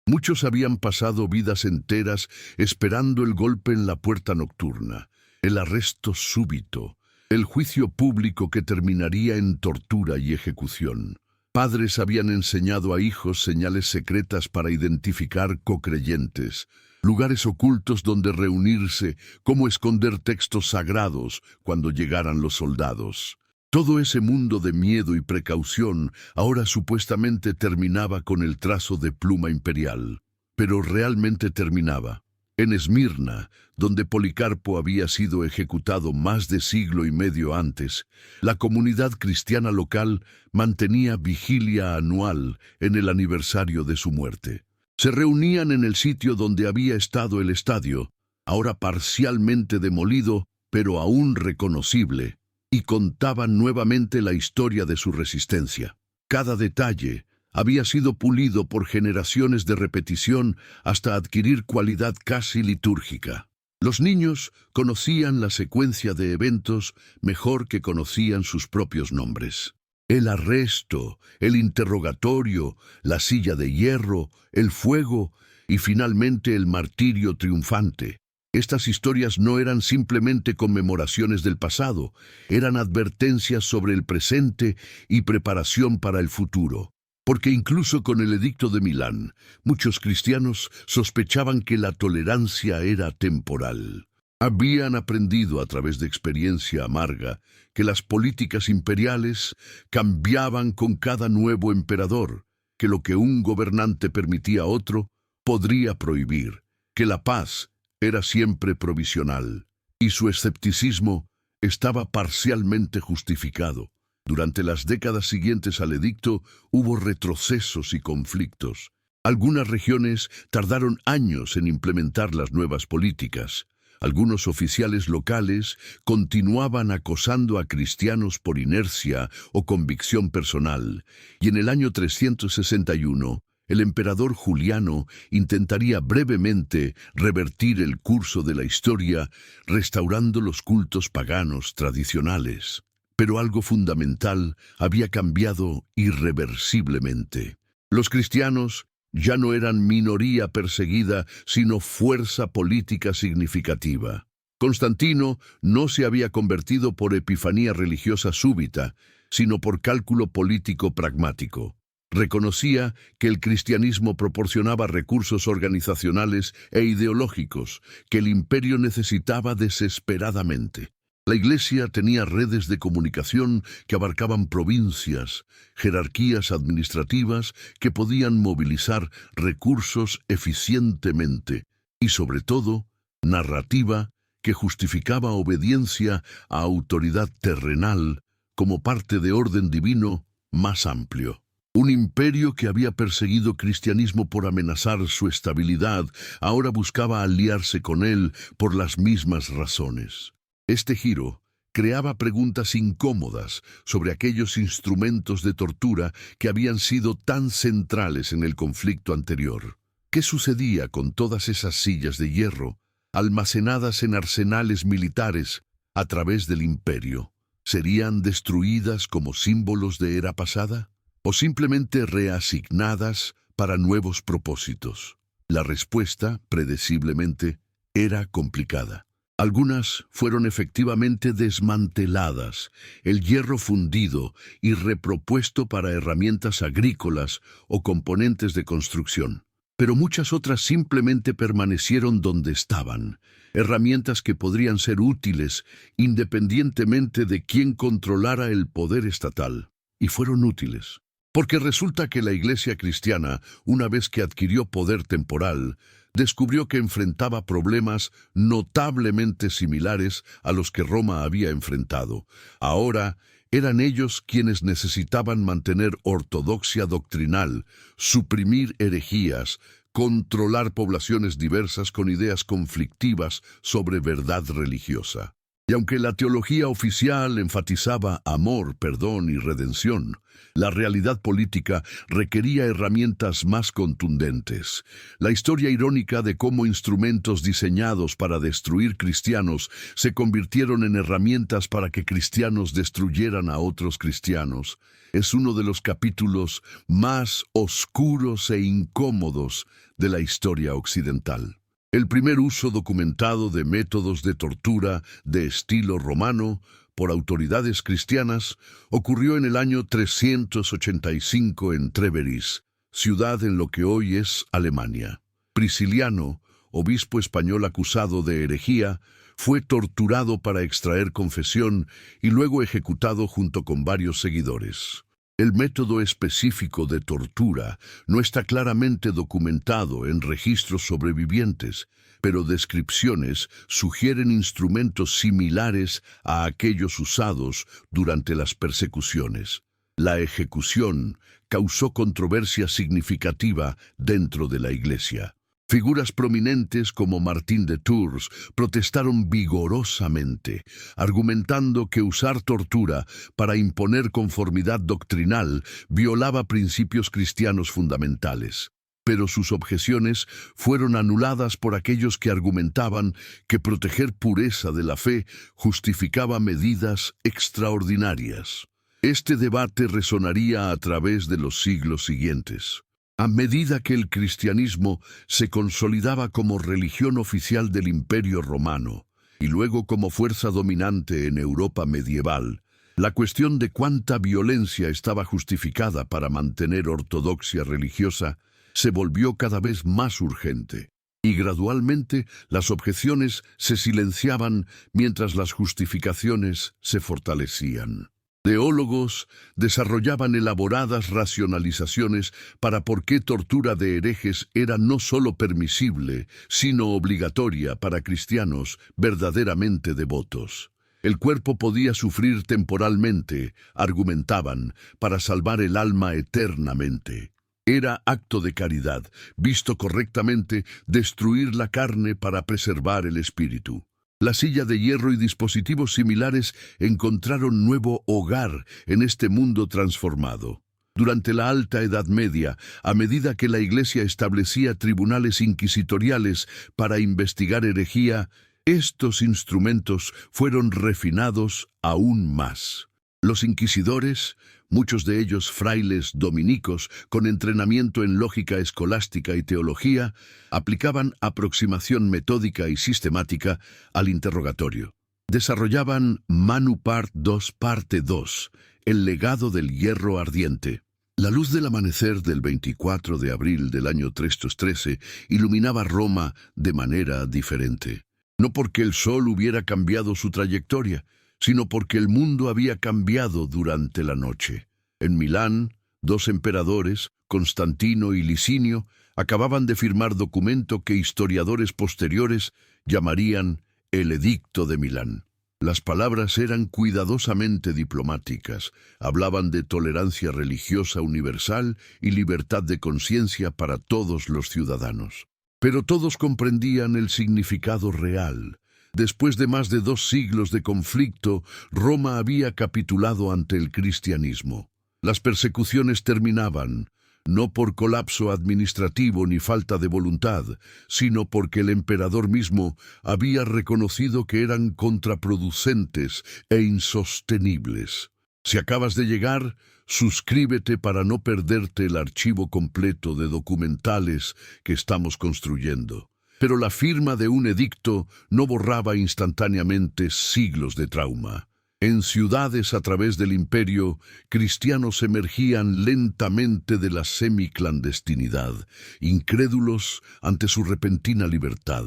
Muchos habían pasado vidas enteras esperando el golpe en la puerta nocturna, el arresto súbito, el juicio público que terminaría en tortura y ejecución. Padres habían enseñado a hijos señales secretas para identificar cocreyentes, lugares ocultos donde reunirse, cómo esconder textos sagrados cuando llegaran los soldados. Todo ese mundo de miedo y precaución ahora supuestamente terminaba con el trazo de pluma imperial. Pero realmente terminaba. En Esmirna, donde Policarpo había sido ejecutado más de siglo y medio antes, la comunidad cristiana local mantenía vigilia anual en el aniversario de su muerte. Se reunían en el sitio donde había estado el estadio, ahora parcialmente demolido, pero aún reconocible, y contaban nuevamente la historia de su resistencia. Cada detalle había sido pulido por generaciones de repetición hasta adquirir cualidad casi litúrgica. Los niños conocían la secuencia de eventos mejor que conocían sus propios nombres. El arresto, el interrogatorio, la silla de hierro, el fuego y finalmente el martirio triunfante. Estas historias no eran simplemente conmemoraciones del pasado, eran advertencias sobre el presente y preparación para el futuro. Porque incluso con el Edicto de Milán, muchos cristianos sospechaban que la tolerancia era temporal. Habían aprendido a través de experiencia amarga que las políticas imperiales cambiaban con cada nuevo emperador, que lo que un gobernante permitía a otro podría prohibir, que la paz era siempre provisional, y su escepticismo estaba parcialmente justificado. Durante las décadas siguientes al edicto hubo retrocesos y conflictos. Algunas regiones tardaron años en implementar las nuevas políticas. Algunos oficiales locales continuaban acosando a cristianos por inercia o convicción personal, y en el año 361, el emperador Juliano intentaría brevemente revertir el curso de la historia, restaurando los cultos paganos tradicionales. Pero algo fundamental había cambiado irreversiblemente. Los cristianos ya no eran minoría perseguida, sino fuerza política significativa. Constantino no se había convertido por epifanía religiosa súbita, sino por cálculo político pragmático. Reconocía que el cristianismo proporcionaba recursos organizacionales e ideológicos que el imperio necesitaba desesperadamente. La Iglesia tenía redes de comunicación que abarcaban provincias, jerarquías administrativas que podían movilizar recursos eficientemente y, sobre todo, narrativa que justificaba obediencia a autoridad terrenal como parte de orden divino más amplio. Un imperio que había perseguido cristianismo por amenazar su estabilidad, ahora buscaba aliarse con él por las mismas razones. Este giro creaba preguntas incómodas sobre aquellos instrumentos de tortura que habían sido tan centrales en el conflicto anterior. ¿Qué sucedía con todas esas sillas de hierro, almacenadas en arsenales militares a través del imperio? ¿Serían destruidas como símbolos de era pasada? ¿O simplemente reasignadas para nuevos propósitos? La respuesta, predeciblemente, era complicada. Algunas fueron efectivamente desmanteladas, el hierro fundido y repropuesto para herramientas agrícolas o componentes de construcción. Pero muchas otras simplemente permanecieron donde estaban, herramientas que podrían ser útiles independientemente de quién controlara el poder estatal. Y fueron útiles. Porque resulta que la Iglesia cristiana, una vez que adquirió poder temporal, descubrió que enfrentaba problemas notablemente similares a los que Roma había enfrentado. Ahora eran ellos quienes necesitaban mantener ortodoxia doctrinal, suprimir herejías, controlar poblaciones diversas con ideas conflictivas sobre verdad religiosa. Y aunque la teología oficial enfatizaba amor, perdón y redención, la realidad política requería herramientas más contundentes. La historia irónica de cómo instrumentos diseñados para destruir cristianos se convirtieron en herramientas para que cristianos destruyeran a otros cristianos es uno de los capítulos más oscuros e incómodos de la historia occidental. El primer uso documentado de métodos de tortura de estilo romano por autoridades cristianas ocurrió en el año 385 en Treveris, ciudad en lo que hoy es Alemania. Prisciliano, obispo español acusado de herejía, fue torturado para extraer confesión y luego ejecutado junto con varios seguidores. El método específico de tortura no está claramente documentado en registros sobrevivientes, pero descripciones sugieren instrumentos similares a aquellos usados durante las persecuciones. La ejecución causó controversia significativa dentro de la Iglesia. Figuras prominentes como Martín de Tours protestaron vigorosamente, argumentando que usar tortura para imponer conformidad doctrinal violaba principios cristianos fundamentales. Pero sus objeciones fueron anuladas por aquellos que argumentaban que proteger pureza de la fe justificaba medidas extraordinarias. Este debate resonaría a través de los siglos siguientes. A medida que el cristianismo se consolidaba como religión oficial del Imperio Romano y luego como fuerza dominante en Europa medieval, la cuestión de cuánta violencia estaba justificada para mantener ortodoxia religiosa se volvió cada vez más urgente, y gradualmente las objeciones se silenciaban mientras las justificaciones se fortalecían. Teólogos desarrollaban elaboradas racionalizaciones para por qué tortura de herejes era no solo permisible, sino obligatoria para cristianos verdaderamente devotos. El cuerpo podía sufrir temporalmente, argumentaban, para salvar el alma eternamente. Era acto de caridad, visto correctamente, destruir la carne para preservar el espíritu. La silla de hierro y dispositivos similares encontraron nuevo hogar en este mundo transformado. Durante la Alta Edad Media, a medida que la Iglesia establecía tribunales inquisitoriales para investigar herejía, estos instrumentos fueron refinados aún más. Los inquisidores, muchos de ellos frailes dominicos con entrenamiento en lógica escolástica y teología, aplicaban aproximación metódica y sistemática al interrogatorio. Desarrollaban Manu Part 2 Parte 2, el legado del hierro ardiente. La luz del amanecer del 24 de abril del año 313 iluminaba Roma de manera diferente. No porque el sol hubiera cambiado su trayectoria, sino porque el mundo había cambiado durante la noche. En Milán, dos emperadores, Constantino y Licinio, acababan de firmar documento que historiadores posteriores llamarían el Edicto de Milán. Las palabras eran cuidadosamente diplomáticas, hablaban de tolerancia religiosa universal y libertad de conciencia para todos los ciudadanos. Pero todos comprendían el significado real. Después de más de 2 siglos de conflicto, Roma había capitulado ante el cristianismo. Las persecuciones terminaban, no por colapso administrativo ni falta de voluntad, sino porque el emperador mismo había reconocido que eran contraproducentes e insostenibles. Si acabas de llegar, suscríbete para no perderte el archivo completo de documentales que estamos construyendo. Pero la firma de un edicto no borraba instantáneamente siglos de trauma. En ciudades a través del imperio, cristianos emergían lentamente de la semiclandestinidad, incrédulos ante su repentina libertad.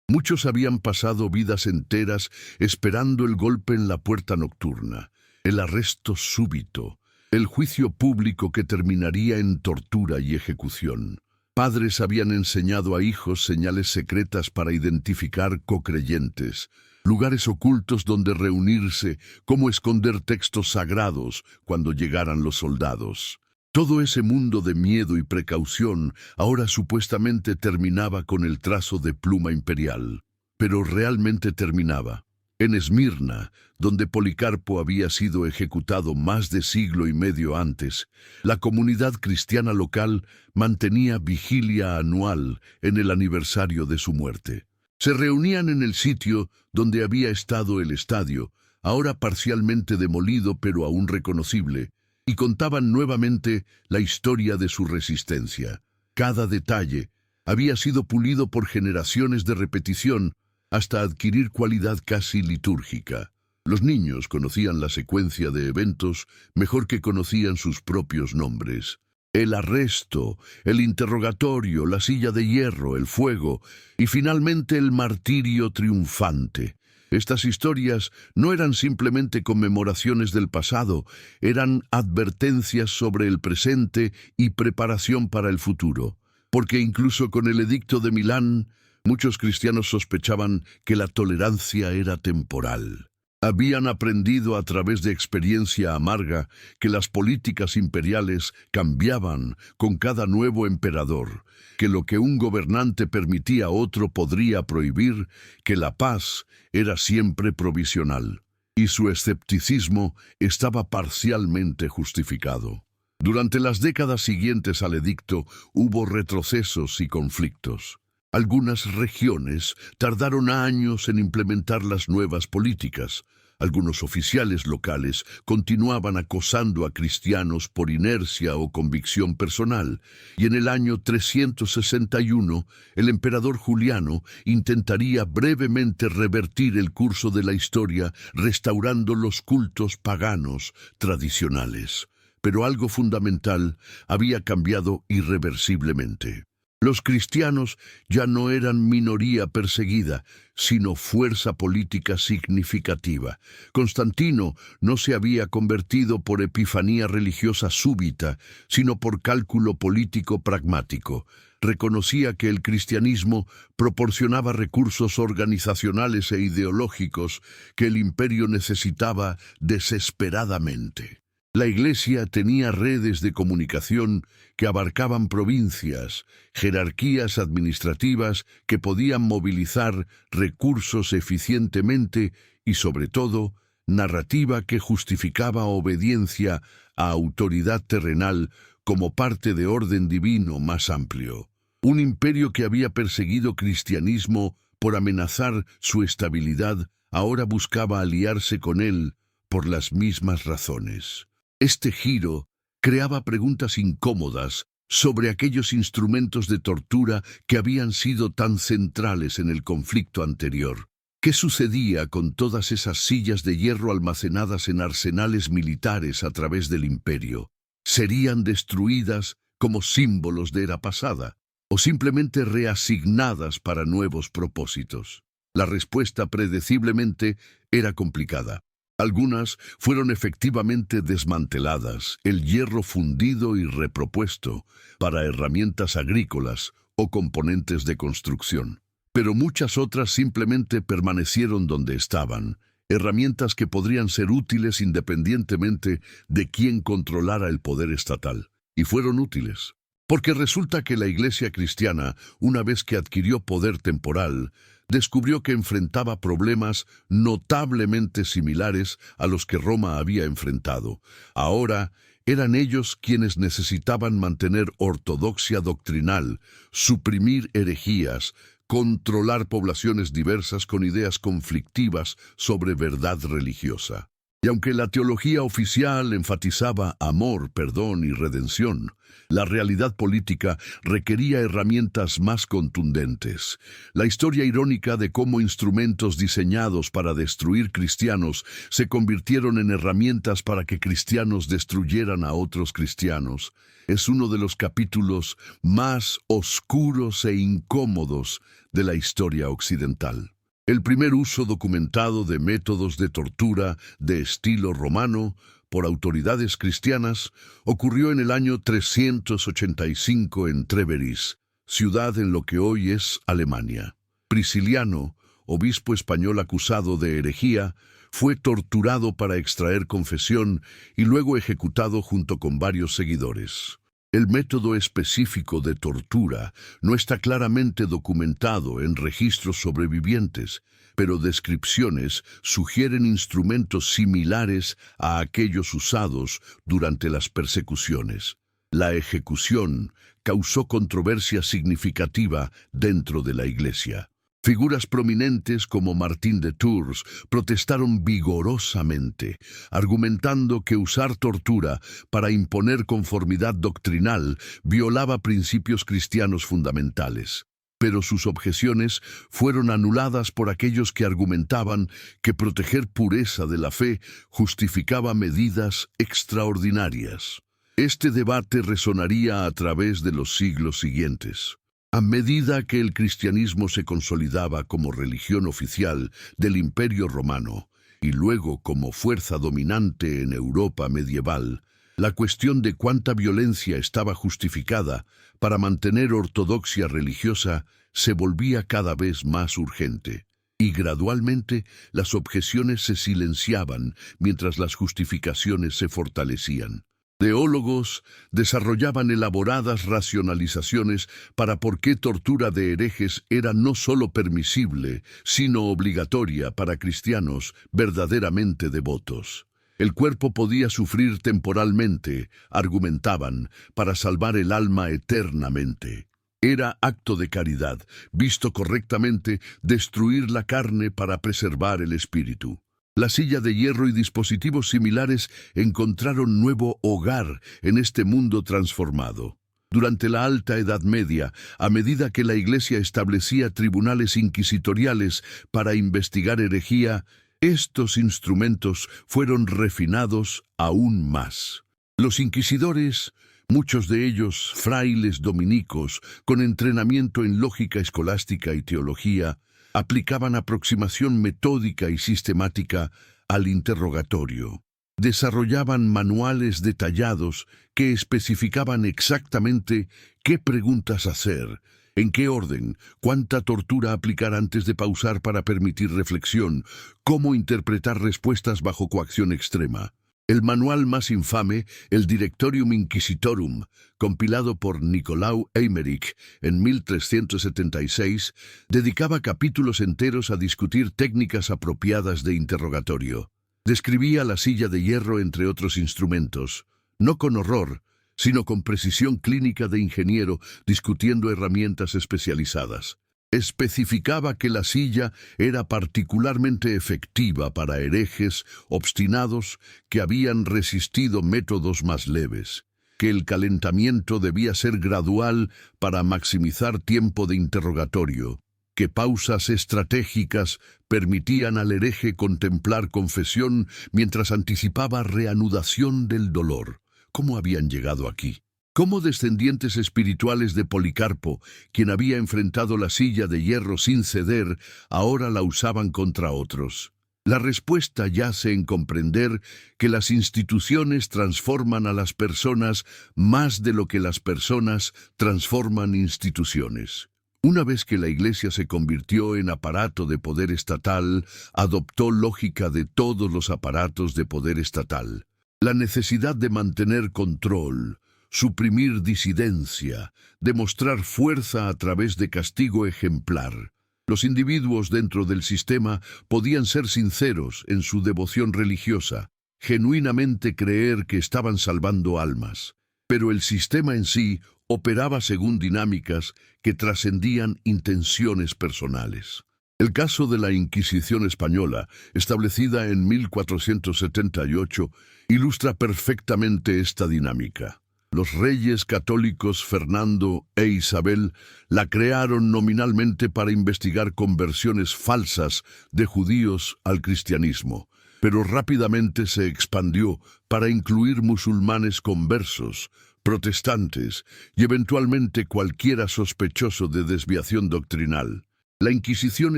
Muchos habían pasado vidas enteras esperando el golpe en la puerta nocturna, el arresto súbito, el juicio público que terminaría en tortura y ejecución. Padres habían enseñado a hijos señales secretas para identificar cocreyentes, lugares ocultos donde reunirse, cómo esconder textos sagrados cuando llegaran los soldados. Todo ese mundo de miedo y precaución ahora supuestamente terminaba con el trazo de pluma imperial. Pero realmente terminaba. En Esmirna, donde Policarpo había sido ejecutado más de siglo y medio antes, la comunidad cristiana local mantenía vigilia anual en el aniversario de su muerte. Se reunían en el sitio donde había estado el estadio, ahora parcialmente demolido pero aún reconocible, y contaban nuevamente la historia de su resistencia. Cada detalle había sido pulido por generaciones de repetición hasta adquirir cualidad casi litúrgica. Los niños conocían la secuencia de eventos mejor que conocían sus propios nombres. El arresto, el interrogatorio, la silla de hierro, el fuego y finalmente el martirio triunfante. Estas historias no eran simplemente conmemoraciones del pasado, eran advertencias sobre el presente y preparación para el futuro. Porque incluso con el Edicto de Milán, muchos cristianos sospechaban que la tolerancia era temporal. Habían aprendido a través de experiencia amarga que las políticas imperiales cambiaban con cada nuevo emperador, que lo que un gobernante permitía a otro podría prohibir, que la paz era siempre provisional, y su escepticismo estaba parcialmente justificado. Durante las décadas siguientes al edicto hubo retrocesos y conflictos. Algunas regiones tardaron años en implementar las nuevas políticas. Algunos oficiales locales continuaban acosando a cristianos por inercia o convicción personal, y en el año 361 el emperador Juliano intentaría brevemente revertir el curso de la historia restaurando los cultos paganos tradicionales. Pero algo fundamental había cambiado irreversiblemente. Los cristianos ya no eran minoría perseguida, sino fuerza política significativa. Constantino no se había convertido por epifanía religiosa súbita, sino por cálculo político pragmático. Reconocía que el cristianismo proporcionaba recursos organizacionales e ideológicos que el imperio necesitaba desesperadamente. La Iglesia tenía redes de comunicación que abarcaban provincias, jerarquías administrativas que podían movilizar recursos eficientemente y, sobre todo, narrativa que justificaba obediencia a autoridad terrenal como parte de orden divino más amplio. Un imperio que había perseguido cristianismo por amenazar su estabilidad, ahora buscaba aliarse con él por las mismas razones. Este giro creaba preguntas incómodas sobre aquellos instrumentos de tortura que habían sido tan centrales en el conflicto anterior. ¿Qué sucedía con todas esas sillas de hierro almacenadas en arsenales militares a través del imperio? ¿Serían destruidas como símbolos de era pasada o simplemente reasignadas para nuevos propósitos? La respuesta predeciblemente era complicada. Algunas fueron efectivamente desmanteladas, el hierro fundido y repropuesto para herramientas agrícolas o componentes de construcción. Pero muchas otras simplemente permanecieron donde estaban, herramientas que podrían ser útiles independientemente de quién controlara el poder estatal. Y fueron útiles. Porque resulta que la Iglesia cristiana, una vez que adquirió poder temporal, descubrió que enfrentaba problemas notablemente similares a los que Roma había enfrentado. Ahora eran ellos quienes necesitaban mantener ortodoxia doctrinal, suprimir herejías, controlar poblaciones diversas con ideas conflictivas sobre verdad religiosa. Y aunque la teología oficial enfatizaba amor, perdón y redención, la realidad política requería herramientas más contundentes. La historia irónica de cómo instrumentos diseñados para destruir cristianos se convirtieron en herramientas para que cristianos destruyeran a otros cristianos es uno de los capítulos más oscuros e incómodos de la historia occidental. El primer uso documentado de métodos de tortura de estilo romano por autoridades cristianas ocurrió en el año 385 en Treveris, ciudad en lo que hoy es Alemania. Prisciliano, obispo español acusado de herejía, fue torturado para extraer confesión y luego ejecutado junto con varios seguidores. El método específico de tortura no está claramente documentado en registros sobrevivientes, pero descripciones sugieren instrumentos similares a aquellos usados durante las persecuciones. La ejecución causó controversia significativa dentro de la Iglesia. Figuras prominentes como Martín de Tours protestaron vigorosamente, argumentando que usar tortura para imponer conformidad doctrinal violaba principios cristianos fundamentales. Pero sus objeciones fueron anuladas por aquellos que argumentaban que proteger pureza de la fe justificaba medidas extraordinarias. Este debate resonaría a través de los siglos siguientes. A medida que el cristianismo se consolidaba como religión oficial del Imperio Romano y luego como fuerza dominante en Europa medieval, la cuestión de cuánta violencia estaba justificada para mantener ortodoxia religiosa se volvía cada vez más urgente. Y gradualmente las objeciones se silenciaban mientras las justificaciones se fortalecían. Teólogos desarrollaban elaboradas racionalizaciones para por qué tortura de herejes era no solo permisible, sino obligatoria para cristianos verdaderamente devotos. El cuerpo podía sufrir temporalmente, argumentaban, para salvar el alma eternamente. Era acto de caridad, visto correctamente, destruir la carne para preservar el espíritu. La silla de hierro y dispositivos similares encontraron nuevo hogar en este mundo transformado. Durante la Alta Edad Media, a medida que la Iglesia establecía tribunales inquisitoriales para investigar herejía, estos instrumentos fueron refinados aún más. Los inquisidores, muchos de ellos frailes dominicos con entrenamiento en lógica escolástica y teología, aplicaban aproximación metódica y sistemática al interrogatorio. Desarrollaban manuales detallados que especificaban exactamente qué preguntas hacer, en qué orden, cuánta tortura aplicar antes de pausar para permitir reflexión, cómo interpretar respuestas bajo coacción extrema. El manual más infame, el Directorium Inquisitorum, compilado por Nicolau Eymerich en 1376, dedicaba capítulos enteros a discutir técnicas apropiadas de interrogatorio. Describía la silla de hierro entre otros instrumentos, no con horror, sino con precisión clínica de ingeniero discutiendo herramientas especializadas. Especificaba que la silla era particularmente efectiva para herejes obstinados que habían resistido métodos más leves, que el calentamiento debía ser gradual para maximizar tiempo de interrogatorio, que pausas estratégicas permitían al hereje contemplar confesión mientras anticipaba reanudación del dolor. ¿Cómo habían llegado aquí? ¿Cómo descendientes espirituales de Policarpo, quien había enfrentado la silla de hierro sin ceder, ahora la usaban contra otros? La respuesta yace en comprender que las instituciones transforman a las personas más de lo que las personas transforman instituciones. Una vez que la Iglesia se convirtió en aparato de poder estatal, adoptó lógica de todos los aparatos de poder estatal. La necesidad de mantener control, suprimir disidencia, demostrar fuerza a través de castigo ejemplar. Los individuos dentro del sistema podían ser sinceros en su devoción religiosa, genuinamente creer que estaban salvando almas, pero el sistema en sí operaba según dinámicas que trascendían intenciones personales. El caso de la Inquisición española, establecida en 1478, ilustra perfectamente esta dinámica. Los reyes católicos Fernando e Isabel la crearon nominalmente para investigar conversiones falsas de judíos al cristianismo, pero rápidamente se expandió para incluir musulmanes conversos, protestantes y eventualmente cualquiera sospechoso de desviación doctrinal. La Inquisición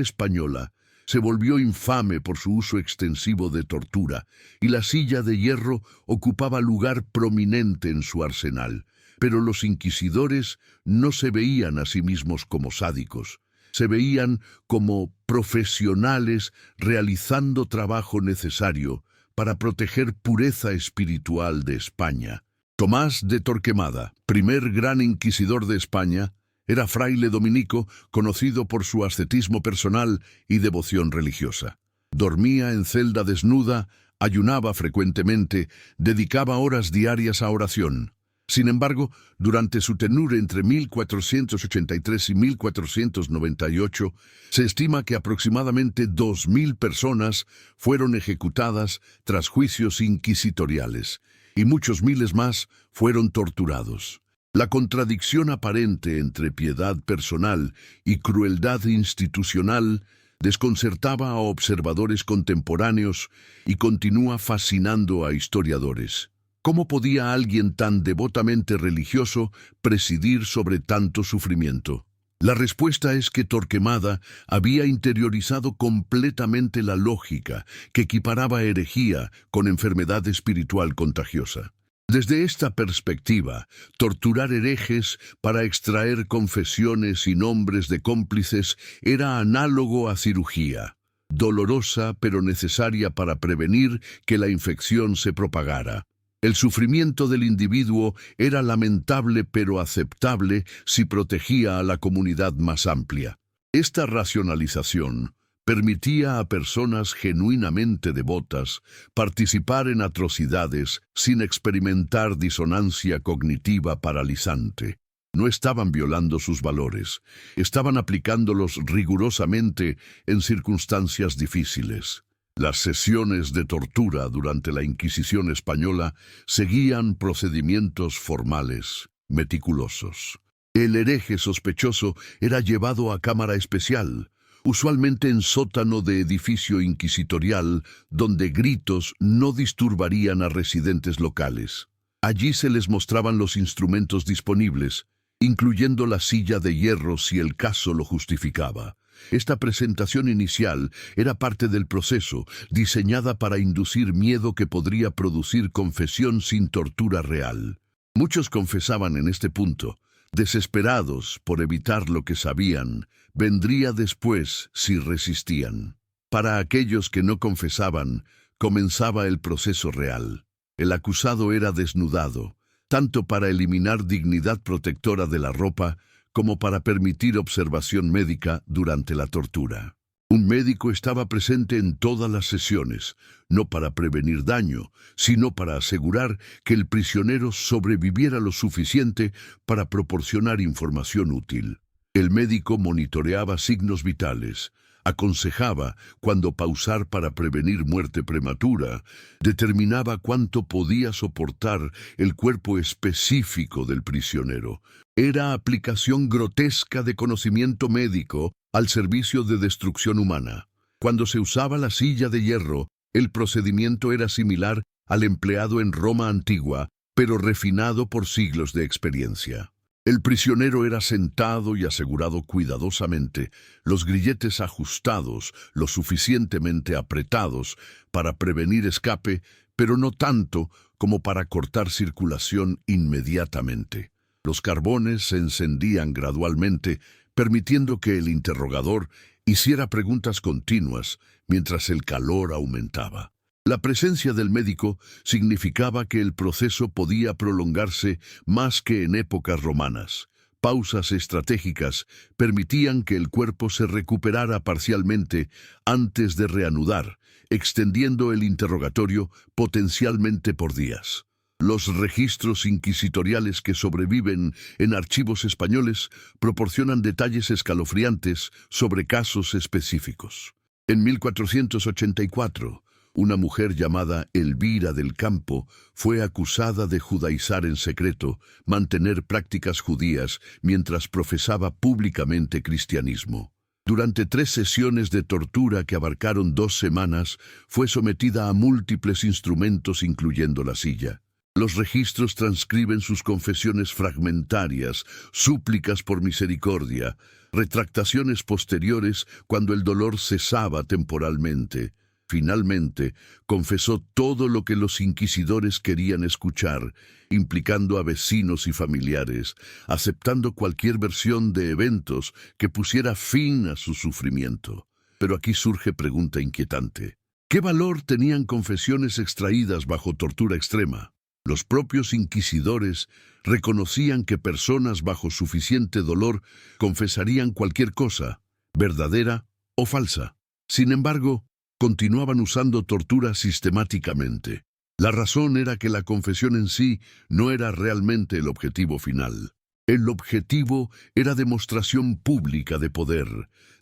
española se volvió infame por su uso extensivo de tortura, y la silla de hierro ocupaba lugar prominente en su arsenal. Pero los inquisidores no se veían a sí mismos como sádicos, se veían como profesionales realizando trabajo necesario para proteger pureza espiritual de España. Tomás de Torquemada, primer gran inquisidor de España, era fraile dominico conocido por su ascetismo personal y devoción religiosa. Dormía en celda desnuda, ayunaba frecuentemente, dedicaba horas diarias a oración. Sin embargo, durante su tenure entre 1483 y 1498, se estima que aproximadamente 2000 personas fueron ejecutadas tras juicios inquisitoriales, y muchos miles más fueron torturados. La contradicción aparente entre piedad personal y crueldad institucional desconcertaba a observadores contemporáneos y continúa fascinando a historiadores. ¿Cómo podía alguien tan devotamente religioso presidir sobre tanto sufrimiento? La respuesta es que Torquemada había interiorizado completamente la lógica que equiparaba herejía con enfermedad espiritual contagiosa. Desde esta perspectiva, torturar herejes para extraer confesiones y nombres de cómplices era análogo a cirugía, dolorosa pero necesaria para prevenir que la infección se propagara. El sufrimiento del individuo era lamentable pero aceptable si protegía a la comunidad más amplia. Esta racionalización permitía a personas genuinamente devotas participar en atrocidades sin experimentar disonancia cognitiva paralizante. No estaban violando sus valores, estaban aplicándolos rigurosamente en circunstancias difíciles. Las sesiones de tortura durante la Inquisición española seguían procedimientos formales, meticulosos. El hereje sospechoso era llevado a cámara especial, usualmente en sótano de edificio inquisitorial, donde gritos no disturbarían a residentes locales. Allí se les mostraban los instrumentos disponibles, incluyendo la silla de hierro si el caso lo justificaba. Esta presentación inicial era parte del proceso, diseñada para inducir miedo que podría producir confesión sin tortura real. Muchos confesaban en este punto, desesperados por evitar lo que sabían, vendría después si resistían. Para aquellos que no confesaban, comenzaba el proceso real. El acusado era desnudado, tanto para eliminar dignidad protectora de la ropa, como para permitir observación médica durante la tortura. Un médico estaba presente en todas las sesiones, no para prevenir daño, sino para asegurar que el prisionero sobreviviera lo suficiente para proporcionar información útil. El médico monitoreaba signos vitales, aconsejaba cuándo pausar para prevenir muerte prematura, determinaba cuánto podía soportar el cuerpo específico del prisionero. Era aplicación grotesca de conocimiento médico al servicio de destrucción humana. Cuando se usaba la silla de hierro, el procedimiento era similar al empleado en Roma antigua, pero refinado por siglos de experiencia. El prisionero era sentado y asegurado cuidadosamente, los grilletes ajustados, lo suficientemente apretados para prevenir escape, pero no tanto como para cortar circulación inmediatamente. Los carbones se encendían gradualmente, permitiendo que el interrogador hiciera preguntas continuas mientras el calor aumentaba. La presencia del médico significaba que el proceso podía prolongarse más que en épocas romanas. Pausas estratégicas permitían que el cuerpo se recuperara parcialmente antes de reanudar, extendiendo el interrogatorio potencialmente por días. Los registros inquisitoriales que sobreviven en archivos españoles proporcionan detalles escalofriantes sobre casos específicos. En 1484, una mujer llamada Elvira del Campo fue acusada de judaizar en secreto, mantener prácticas judías mientras profesaba públicamente cristianismo. Durante 3 sesiones de tortura que abarcaron 2 semanas, fue sometida a múltiples instrumentos incluyendo la silla. Los registros transcriben sus confesiones fragmentarias, súplicas por misericordia, retractaciones posteriores cuando el dolor cesaba temporalmente. Finalmente, confesó todo lo que los inquisidores querían escuchar, implicando a vecinos y familiares, aceptando cualquier versión de eventos que pusiera fin a su sufrimiento. Pero aquí surge pregunta inquietante. ¿Qué valor tenían confesiones extraídas bajo tortura extrema? Los propios inquisidores reconocían que personas bajo suficiente dolor confesarían cualquier cosa, verdadera o falsa. Sin embargo, continuaban usando tortura sistemáticamente. La razón era que la confesión en sí no era realmente el objetivo final. El objetivo era demostración pública de poder,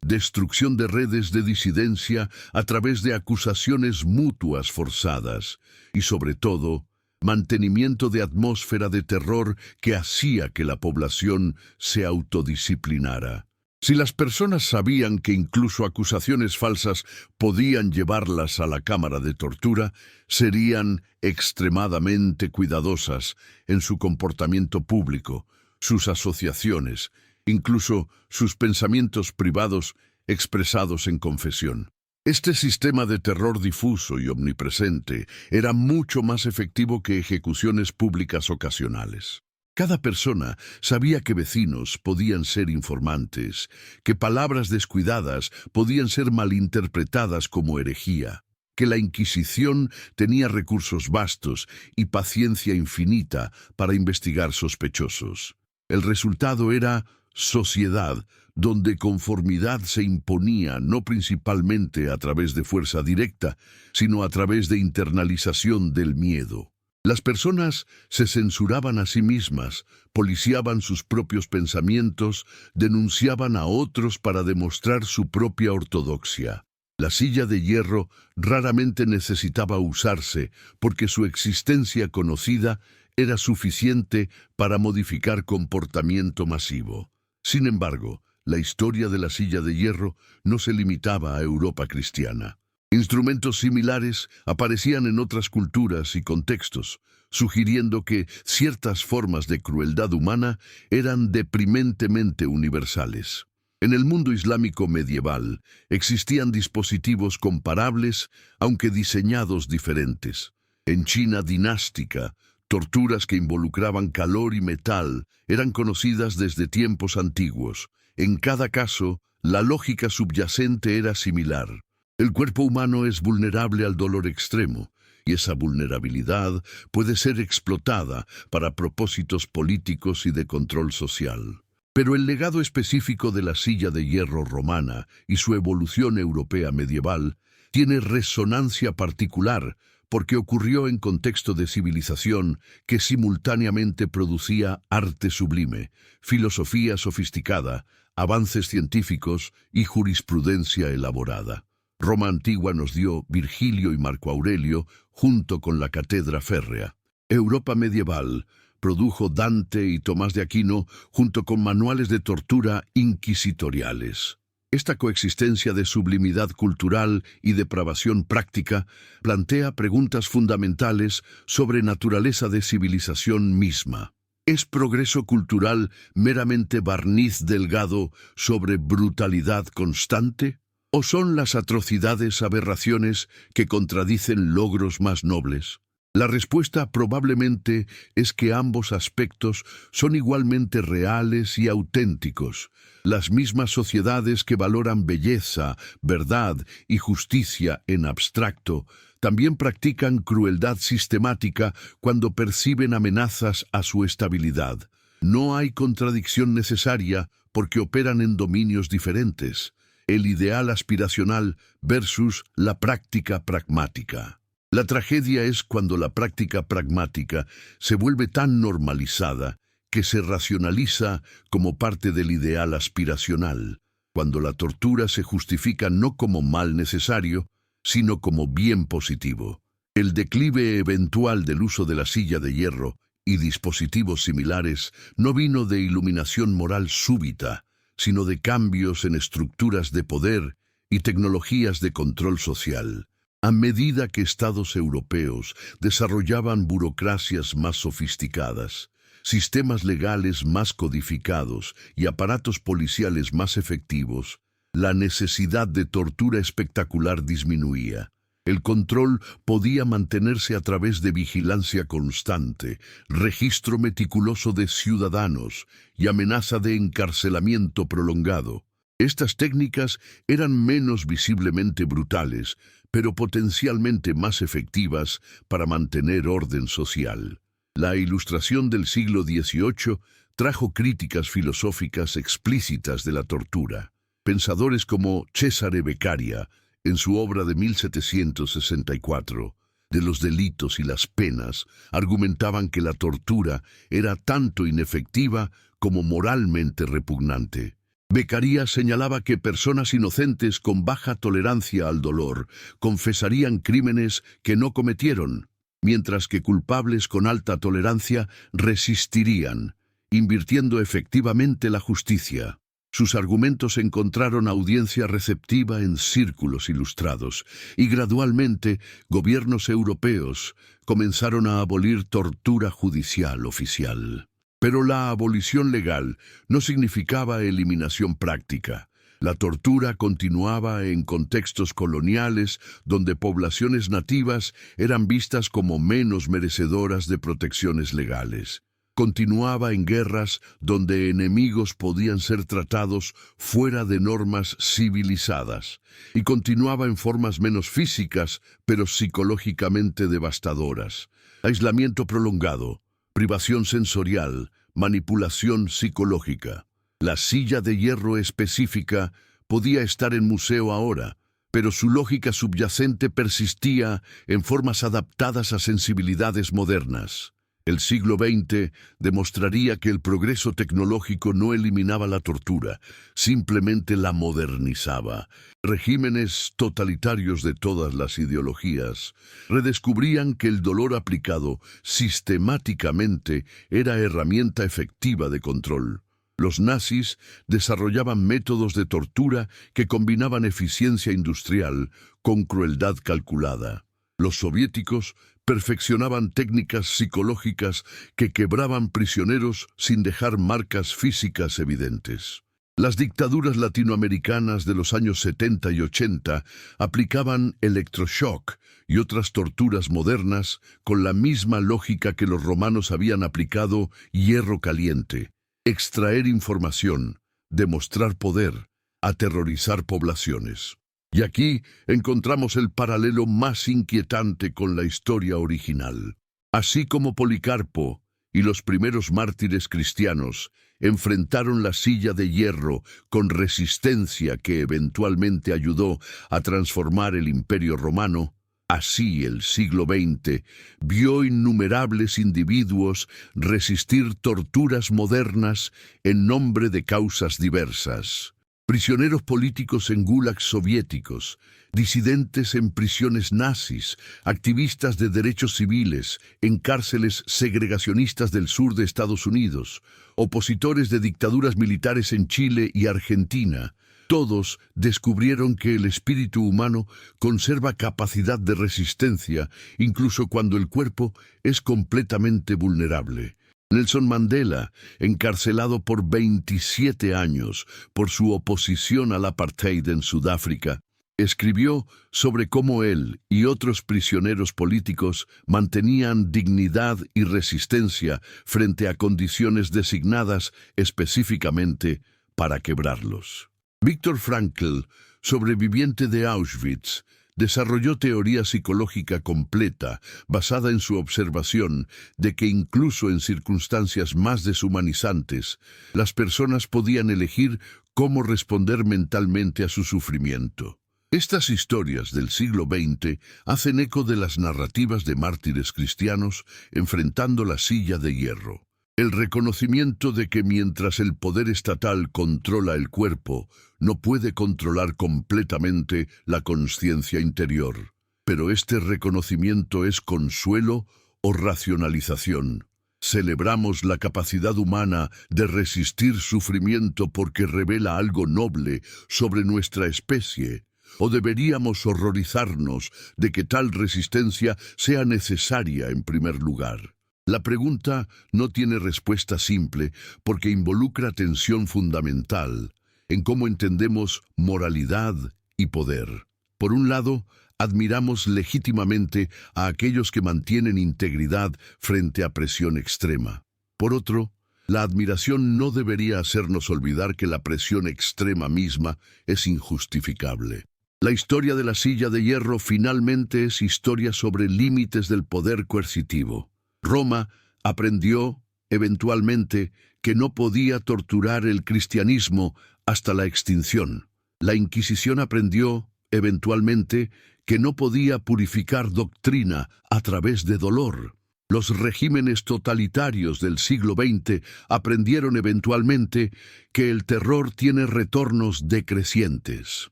destrucción de redes de disidencia a través de acusaciones mutuas forzadas y, sobre todo, mantenimiento de atmósfera de terror que hacía que la población se autodisciplinara. Si las personas sabían que incluso acusaciones falsas podían llevarlas a la cámara de tortura, serían extremadamente cuidadosas en su comportamiento público, sus asociaciones, incluso sus pensamientos privados expresados en confesión. Este sistema de terror difuso y omnipresente era mucho más efectivo que ejecuciones públicas ocasionales. Cada persona sabía que vecinos podían ser informantes, que palabras descuidadas podían ser malinterpretadas como herejía, que la Inquisición tenía recursos vastos y paciencia infinita para investigar sospechosos. El resultado era sociedad, donde conformidad se imponía no principalmente a través de fuerza directa, sino a través de internalización del miedo. Las personas se censuraban a sí mismas, policiaban sus propios pensamientos, denunciaban a otros para demostrar su propia ortodoxia. La silla de hierro raramente necesitaba usarse porque su existencia conocida era suficiente para modificar comportamiento masivo. Sin embargo, la historia de la silla de hierro no se limitaba a Europa cristiana. Instrumentos similares aparecían en otras culturas y contextos, sugiriendo que ciertas formas de crueldad humana eran deprimentemente universales. En el mundo islámico medieval existían dispositivos comparables, aunque diseñados diferentes. En China dinástica, torturas que involucraban calor y metal eran conocidas desde tiempos antiguos. En cada caso, la lógica subyacente era similar. El cuerpo humano es vulnerable al dolor extremo, y esa vulnerabilidad puede ser explotada para propósitos políticos y de control social. Pero el legado específico de la silla de hierro romana y su evolución europea medieval tiene resonancia particular porque ocurrió en contexto de civilización que simultáneamente producía arte sublime, filosofía sofisticada, avances científicos y jurisprudencia elaborada. Roma antigua nos dio Virgilio y Marco Aurelio junto con la cátedra férrea. Europa medieval produjo Dante y Tomás de Aquino junto con manuales de tortura inquisitoriales. Esta coexistencia de sublimidad cultural y depravación práctica plantea preguntas fundamentales sobre naturaleza de civilización misma. ¿Es progreso cultural meramente barniz delgado sobre brutalidad constante? ¿O son las atrocidades aberraciones que contradicen logros más nobles? La respuesta probablemente es que ambos aspectos son igualmente reales y auténticos. Las mismas sociedades que valoran belleza, verdad y justicia en abstracto también practican crueldad sistemática cuando perciben amenazas a su estabilidad. No hay contradicción necesaria porque operan en dominios diferentes. El ideal aspiracional versus la práctica pragmática. La tragedia es cuando la práctica pragmática se vuelve tan normalizada que se racionaliza como parte del ideal aspiracional, cuando la tortura se justifica no como mal necesario, sino como bien positivo. El declive eventual del uso de la silla de hierro y dispositivos similares no vino de iluminación moral súbita, sino de cambios en estructuras de poder y tecnologías de control social. A medida que estados europeos desarrollaban burocracias más sofisticadas, sistemas legales más codificados y aparatos policiales más efectivos, la necesidad de tortura espectacular disminuía. El control podía mantenerse a través de vigilancia constante, registro meticuloso de ciudadanos y amenaza de encarcelamiento prolongado. Estas técnicas eran menos visiblemente brutales, pero potencialmente más efectivas para mantener orden social. La Ilustración del siglo XVIII trajo críticas filosóficas explícitas de la tortura. Pensadores como Cesare Beccaria, en su obra de 1764, de los delitos y las penas, argumentaban que la tortura era tanto inefectiva como moralmente repugnante. Beccaria señalaba que personas inocentes con baja tolerancia al dolor confesarían crímenes que no cometieron, mientras que culpables con alta tolerancia resistirían, invirtiendo efectivamente la justicia. Sus argumentos encontraron audiencia receptiva en círculos ilustrados, y gradualmente gobiernos europeos comenzaron a abolir tortura judicial oficial. Pero la abolición legal no significaba eliminación práctica. La tortura continuaba en contextos coloniales donde poblaciones nativas eran vistas como menos merecedoras de protecciones legales. Continuaba en guerras donde enemigos podían ser tratados fuera de normas civilizadas, y continuaba en formas menos físicas, pero psicológicamente devastadoras. Aislamiento prolongado, privación sensorial, manipulación psicológica. La silla de hierro específica podía estar en museo ahora, pero su lógica subyacente persistía en formas adaptadas a sensibilidades modernas. El siglo XX demostraría que el progreso tecnológico no eliminaba la tortura, simplemente la modernizaba. Regímenes totalitarios de todas las ideologías redescubrían que el dolor aplicado sistemáticamente era herramienta efectiva de control. Los nazis desarrollaban métodos de tortura que combinaban eficiencia industrial con crueldad calculada. Los soviéticos perfeccionaban técnicas psicológicas que quebraban prisioneros sin dejar marcas físicas evidentes. Las dictaduras latinoamericanas de los años 70 y 80 aplicaban electroshock y otras torturas modernas con la misma lógica que los romanos habían aplicado hierro caliente: extraer información, demostrar poder, aterrorizar poblaciones. Y aquí encontramos el paralelo más inquietante con la historia original. Así como Policarpo y los primeros mártires cristianos enfrentaron la silla de hierro con resistencia que eventualmente ayudó a transformar el Imperio Romano, así el siglo XX vio innumerables individuos resistir torturas modernas en nombre de causas diversas. Prisioneros políticos en gulags soviéticos, disidentes en prisiones nazis, activistas de derechos civiles en cárceles segregacionistas del sur de Estados Unidos, opositores de dictaduras militares en Chile y Argentina. Todos descubrieron que el espíritu humano conserva capacidad de resistencia incluso cuando el cuerpo es completamente vulnerable. Nelson Mandela, encarcelado por 27 años por su oposición al apartheid en Sudáfrica, escribió sobre cómo él y otros prisioneros políticos mantenían dignidad y resistencia frente a condiciones designadas específicamente para quebrarlos. Viktor Frankl, sobreviviente de Auschwitz, desarrolló teoría psicológica completa basada en su observación de que incluso en circunstancias más deshumanizantes, las personas podían elegir cómo responder mentalmente a su sufrimiento. Estas historias del siglo XX hacen eco de las narrativas de mártires cristianos enfrentando la silla de hierro. El reconocimiento de que mientras el poder estatal controla el cuerpo, no puede controlar completamente la conciencia interior. Pero este reconocimiento es consuelo o racionalización. Celebramos la capacidad humana de resistir sufrimiento porque revela algo noble sobre nuestra especie, o deberíamos horrorizarnos de que tal resistencia sea necesaria en primer lugar. La pregunta no tiene respuesta simple porque involucra tensión fundamental en cómo entendemos moralidad y poder. Por un lado, admiramos legítimamente a aquellos que mantienen integridad frente a presión extrema. Por otro, la admiración no debería hacernos olvidar que la presión extrema misma es injustificable. La historia de la silla de hierro finalmente es historia sobre límites del poder coercitivo. Roma Aprendió, eventualmente, que no podía torturar el cristianismo hasta la extinción. La Inquisición aprendió, eventualmente, que no podía purificar doctrina a través de dolor. Los regímenes totalitarios del siglo XX aprendieron eventualmente que el terror tiene retornos decrecientes.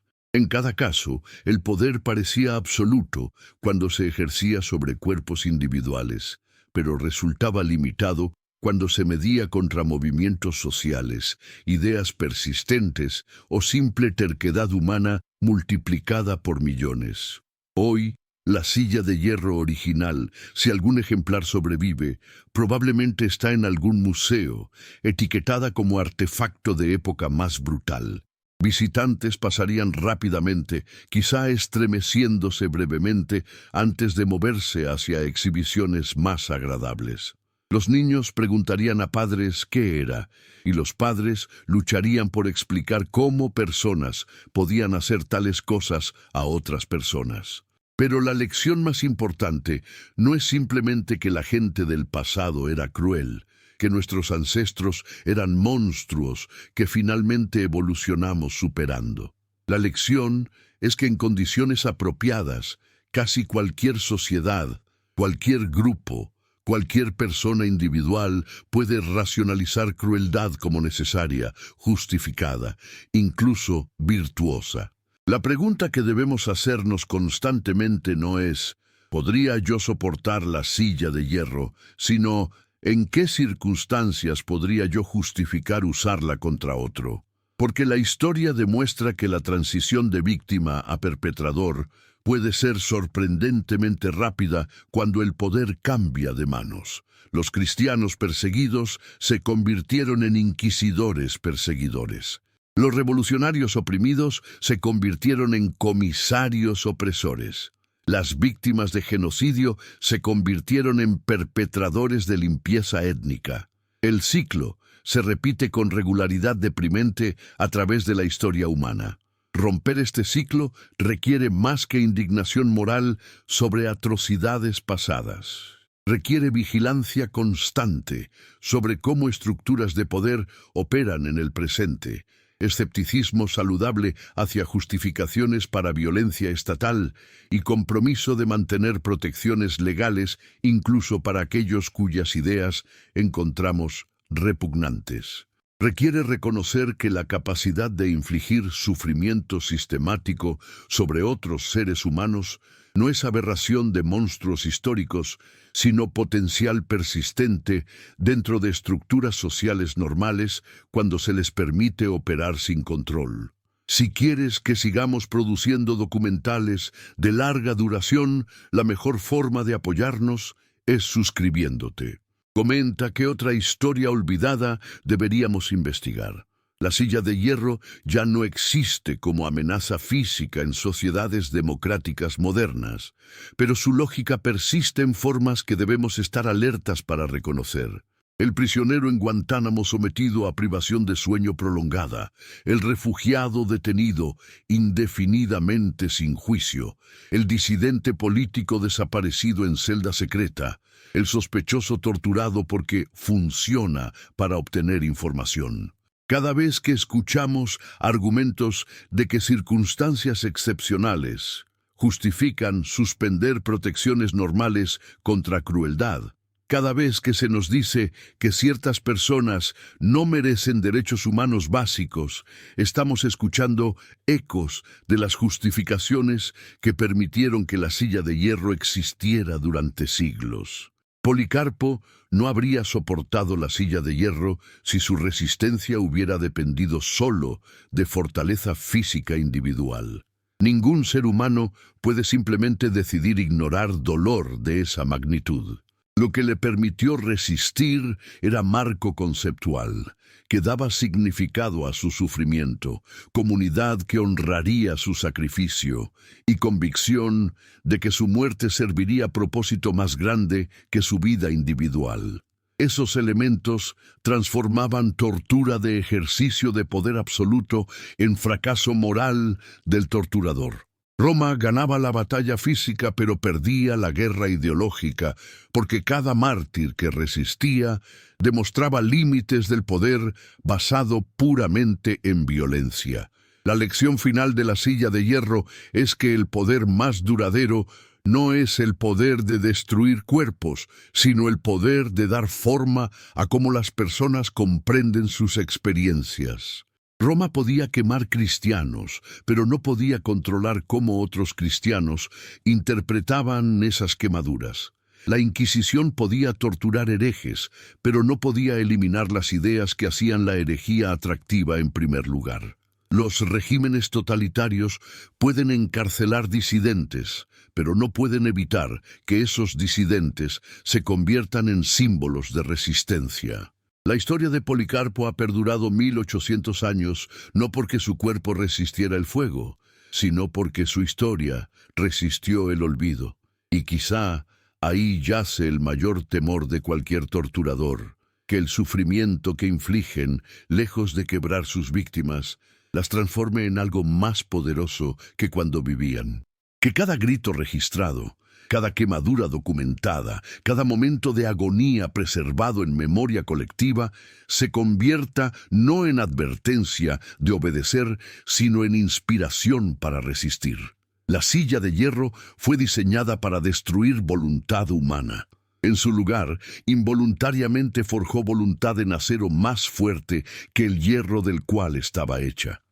En cada caso, el poder parecía absoluto cuando se ejercía sobre cuerpos individuales, pero resultaba limitado cuando se medía contra movimientos sociales, ideas persistentes o simple terquedad humana multiplicada por millones. Hoy, la silla de hierro original, si algún ejemplar sobrevive, probablemente está en algún museo, etiquetada como artefacto de época más brutal. Visitantes pasarían rápidamente, quizá estremeciéndose brevemente antes de moverse hacia exhibiciones más agradables. Los niños preguntarían a padres qué era, y los padres lucharían por explicar cómo personas podían hacer tales cosas a otras personas. Pero la lección más importante no es simplemente que la gente del pasado era cruel, que nuestros ancestros eran monstruos que finalmente evolucionamos superando. La lección es que en condiciones apropiadas, casi cualquier sociedad, cualquier grupo, cualquier persona individual puede racionalizar crueldad como necesaria, justificada, incluso virtuosa. La pregunta que debemos hacernos constantemente no es ¿podría yo soportar la silla de hierro?, sino ¿en qué circunstancias podría yo justificar usarla contra otro? Porque la historia demuestra que la transición de víctima a perpetrador puede ser sorprendentemente rápida cuando el poder cambia de manos. Los cristianos perseguidos se convirtieron en inquisidores perseguidores. Los revolucionarios oprimidos se convirtieron en comisarios opresores. Las víctimas de genocidio se convirtieron en perpetradores de limpieza étnica. El ciclo se repite con regularidad deprimente a través de la historia humana. Romper este ciclo requiere más que indignación moral sobre atrocidades pasadas. Requiere vigilancia constante sobre cómo estructuras de poder operan en el presente, escepticismo saludable hacia justificaciones para violencia estatal y compromiso de mantener protecciones legales incluso para aquellos cuyas ideas encontramos repugnantes. Requiere reconocer que la capacidad de infligir sufrimiento sistemático sobre otros seres humanos no es aberración de monstruos históricos, sino potencial persistente dentro de estructuras sociales normales cuando se les permite operar sin control. Si quieres que sigamos produciendo documentales de larga duración, la mejor forma de apoyarnos es suscribiéndote. Comenta qué otra historia olvidada deberíamos investigar. La silla de hierro ya no existe como amenaza física en sociedades democráticas modernas, pero su lógica persiste en formas que debemos estar alertas para reconocer. El prisionero en Guantánamo sometido a privación de sueño prolongada, el refugiado detenido indefinidamente sin juicio, el disidente político desaparecido en celda secreta, el sospechoso torturado porque funciona para obtener información. Cada vez que escuchamos argumentos de que circunstancias excepcionales justifican suspender protecciones normales contra crueldad, cada vez que se nos dice que ciertas personas no merecen derechos humanos básicos, estamos escuchando ecos de las justificaciones que permitieron que la silla de hierro existiera durante siglos. Policarpo no habría soportado la silla de hierro si su resistencia hubiera dependido solo de fortaleza física individual. Ningún ser humano puede simplemente decidir ignorar dolor de esa magnitud. Lo que le permitió resistir era marco conceptual, que daba significado a su sufrimiento, comunidad que honraría su sacrificio y convicción de que su muerte serviría a propósito más grande que su vida individual. Esos elementos transformaban tortura de ejercicio de poder absoluto en fracaso moral del torturador. Roma ganaba la batalla física, pero perdía la guerra ideológica, porque cada mártir que resistía demostraba límites del poder basado puramente en violencia. La lección final de la silla de hierro es que el poder más duradero no es el poder de destruir cuerpos, sino el poder de dar forma a cómo las personas comprenden sus experiencias. Roma podía quemar cristianos, pero no podía controlar cómo otros cristianos interpretaban esas quemaduras. La Inquisición podía torturar herejes, pero no podía eliminar las ideas que hacían la herejía atractiva en primer lugar. Los regímenes totalitarios pueden encarcelar disidentes, pero no pueden evitar que esos disidentes se conviertan en símbolos de resistencia. La historia de Policarpo ha perdurado 1800 años no porque su cuerpo resistiera el fuego, sino porque su historia resistió el olvido. Y quizá ahí yace el mayor temor de cualquier torturador, que el sufrimiento que infligen, lejos de quebrar sus víctimas, las transforme en algo más poderoso que cuando vivían. Que cada grito registrado, cada quemadura documentada, cada momento de agonía preservado en memoria colectiva, se convierta no en advertencia de obedecer, sino en inspiración para resistir. La silla de hierro fue diseñada para destruir voluntad humana. En su lugar, involuntariamente forjó voluntad en acero más fuerte que el hierro del cual estaba hecha.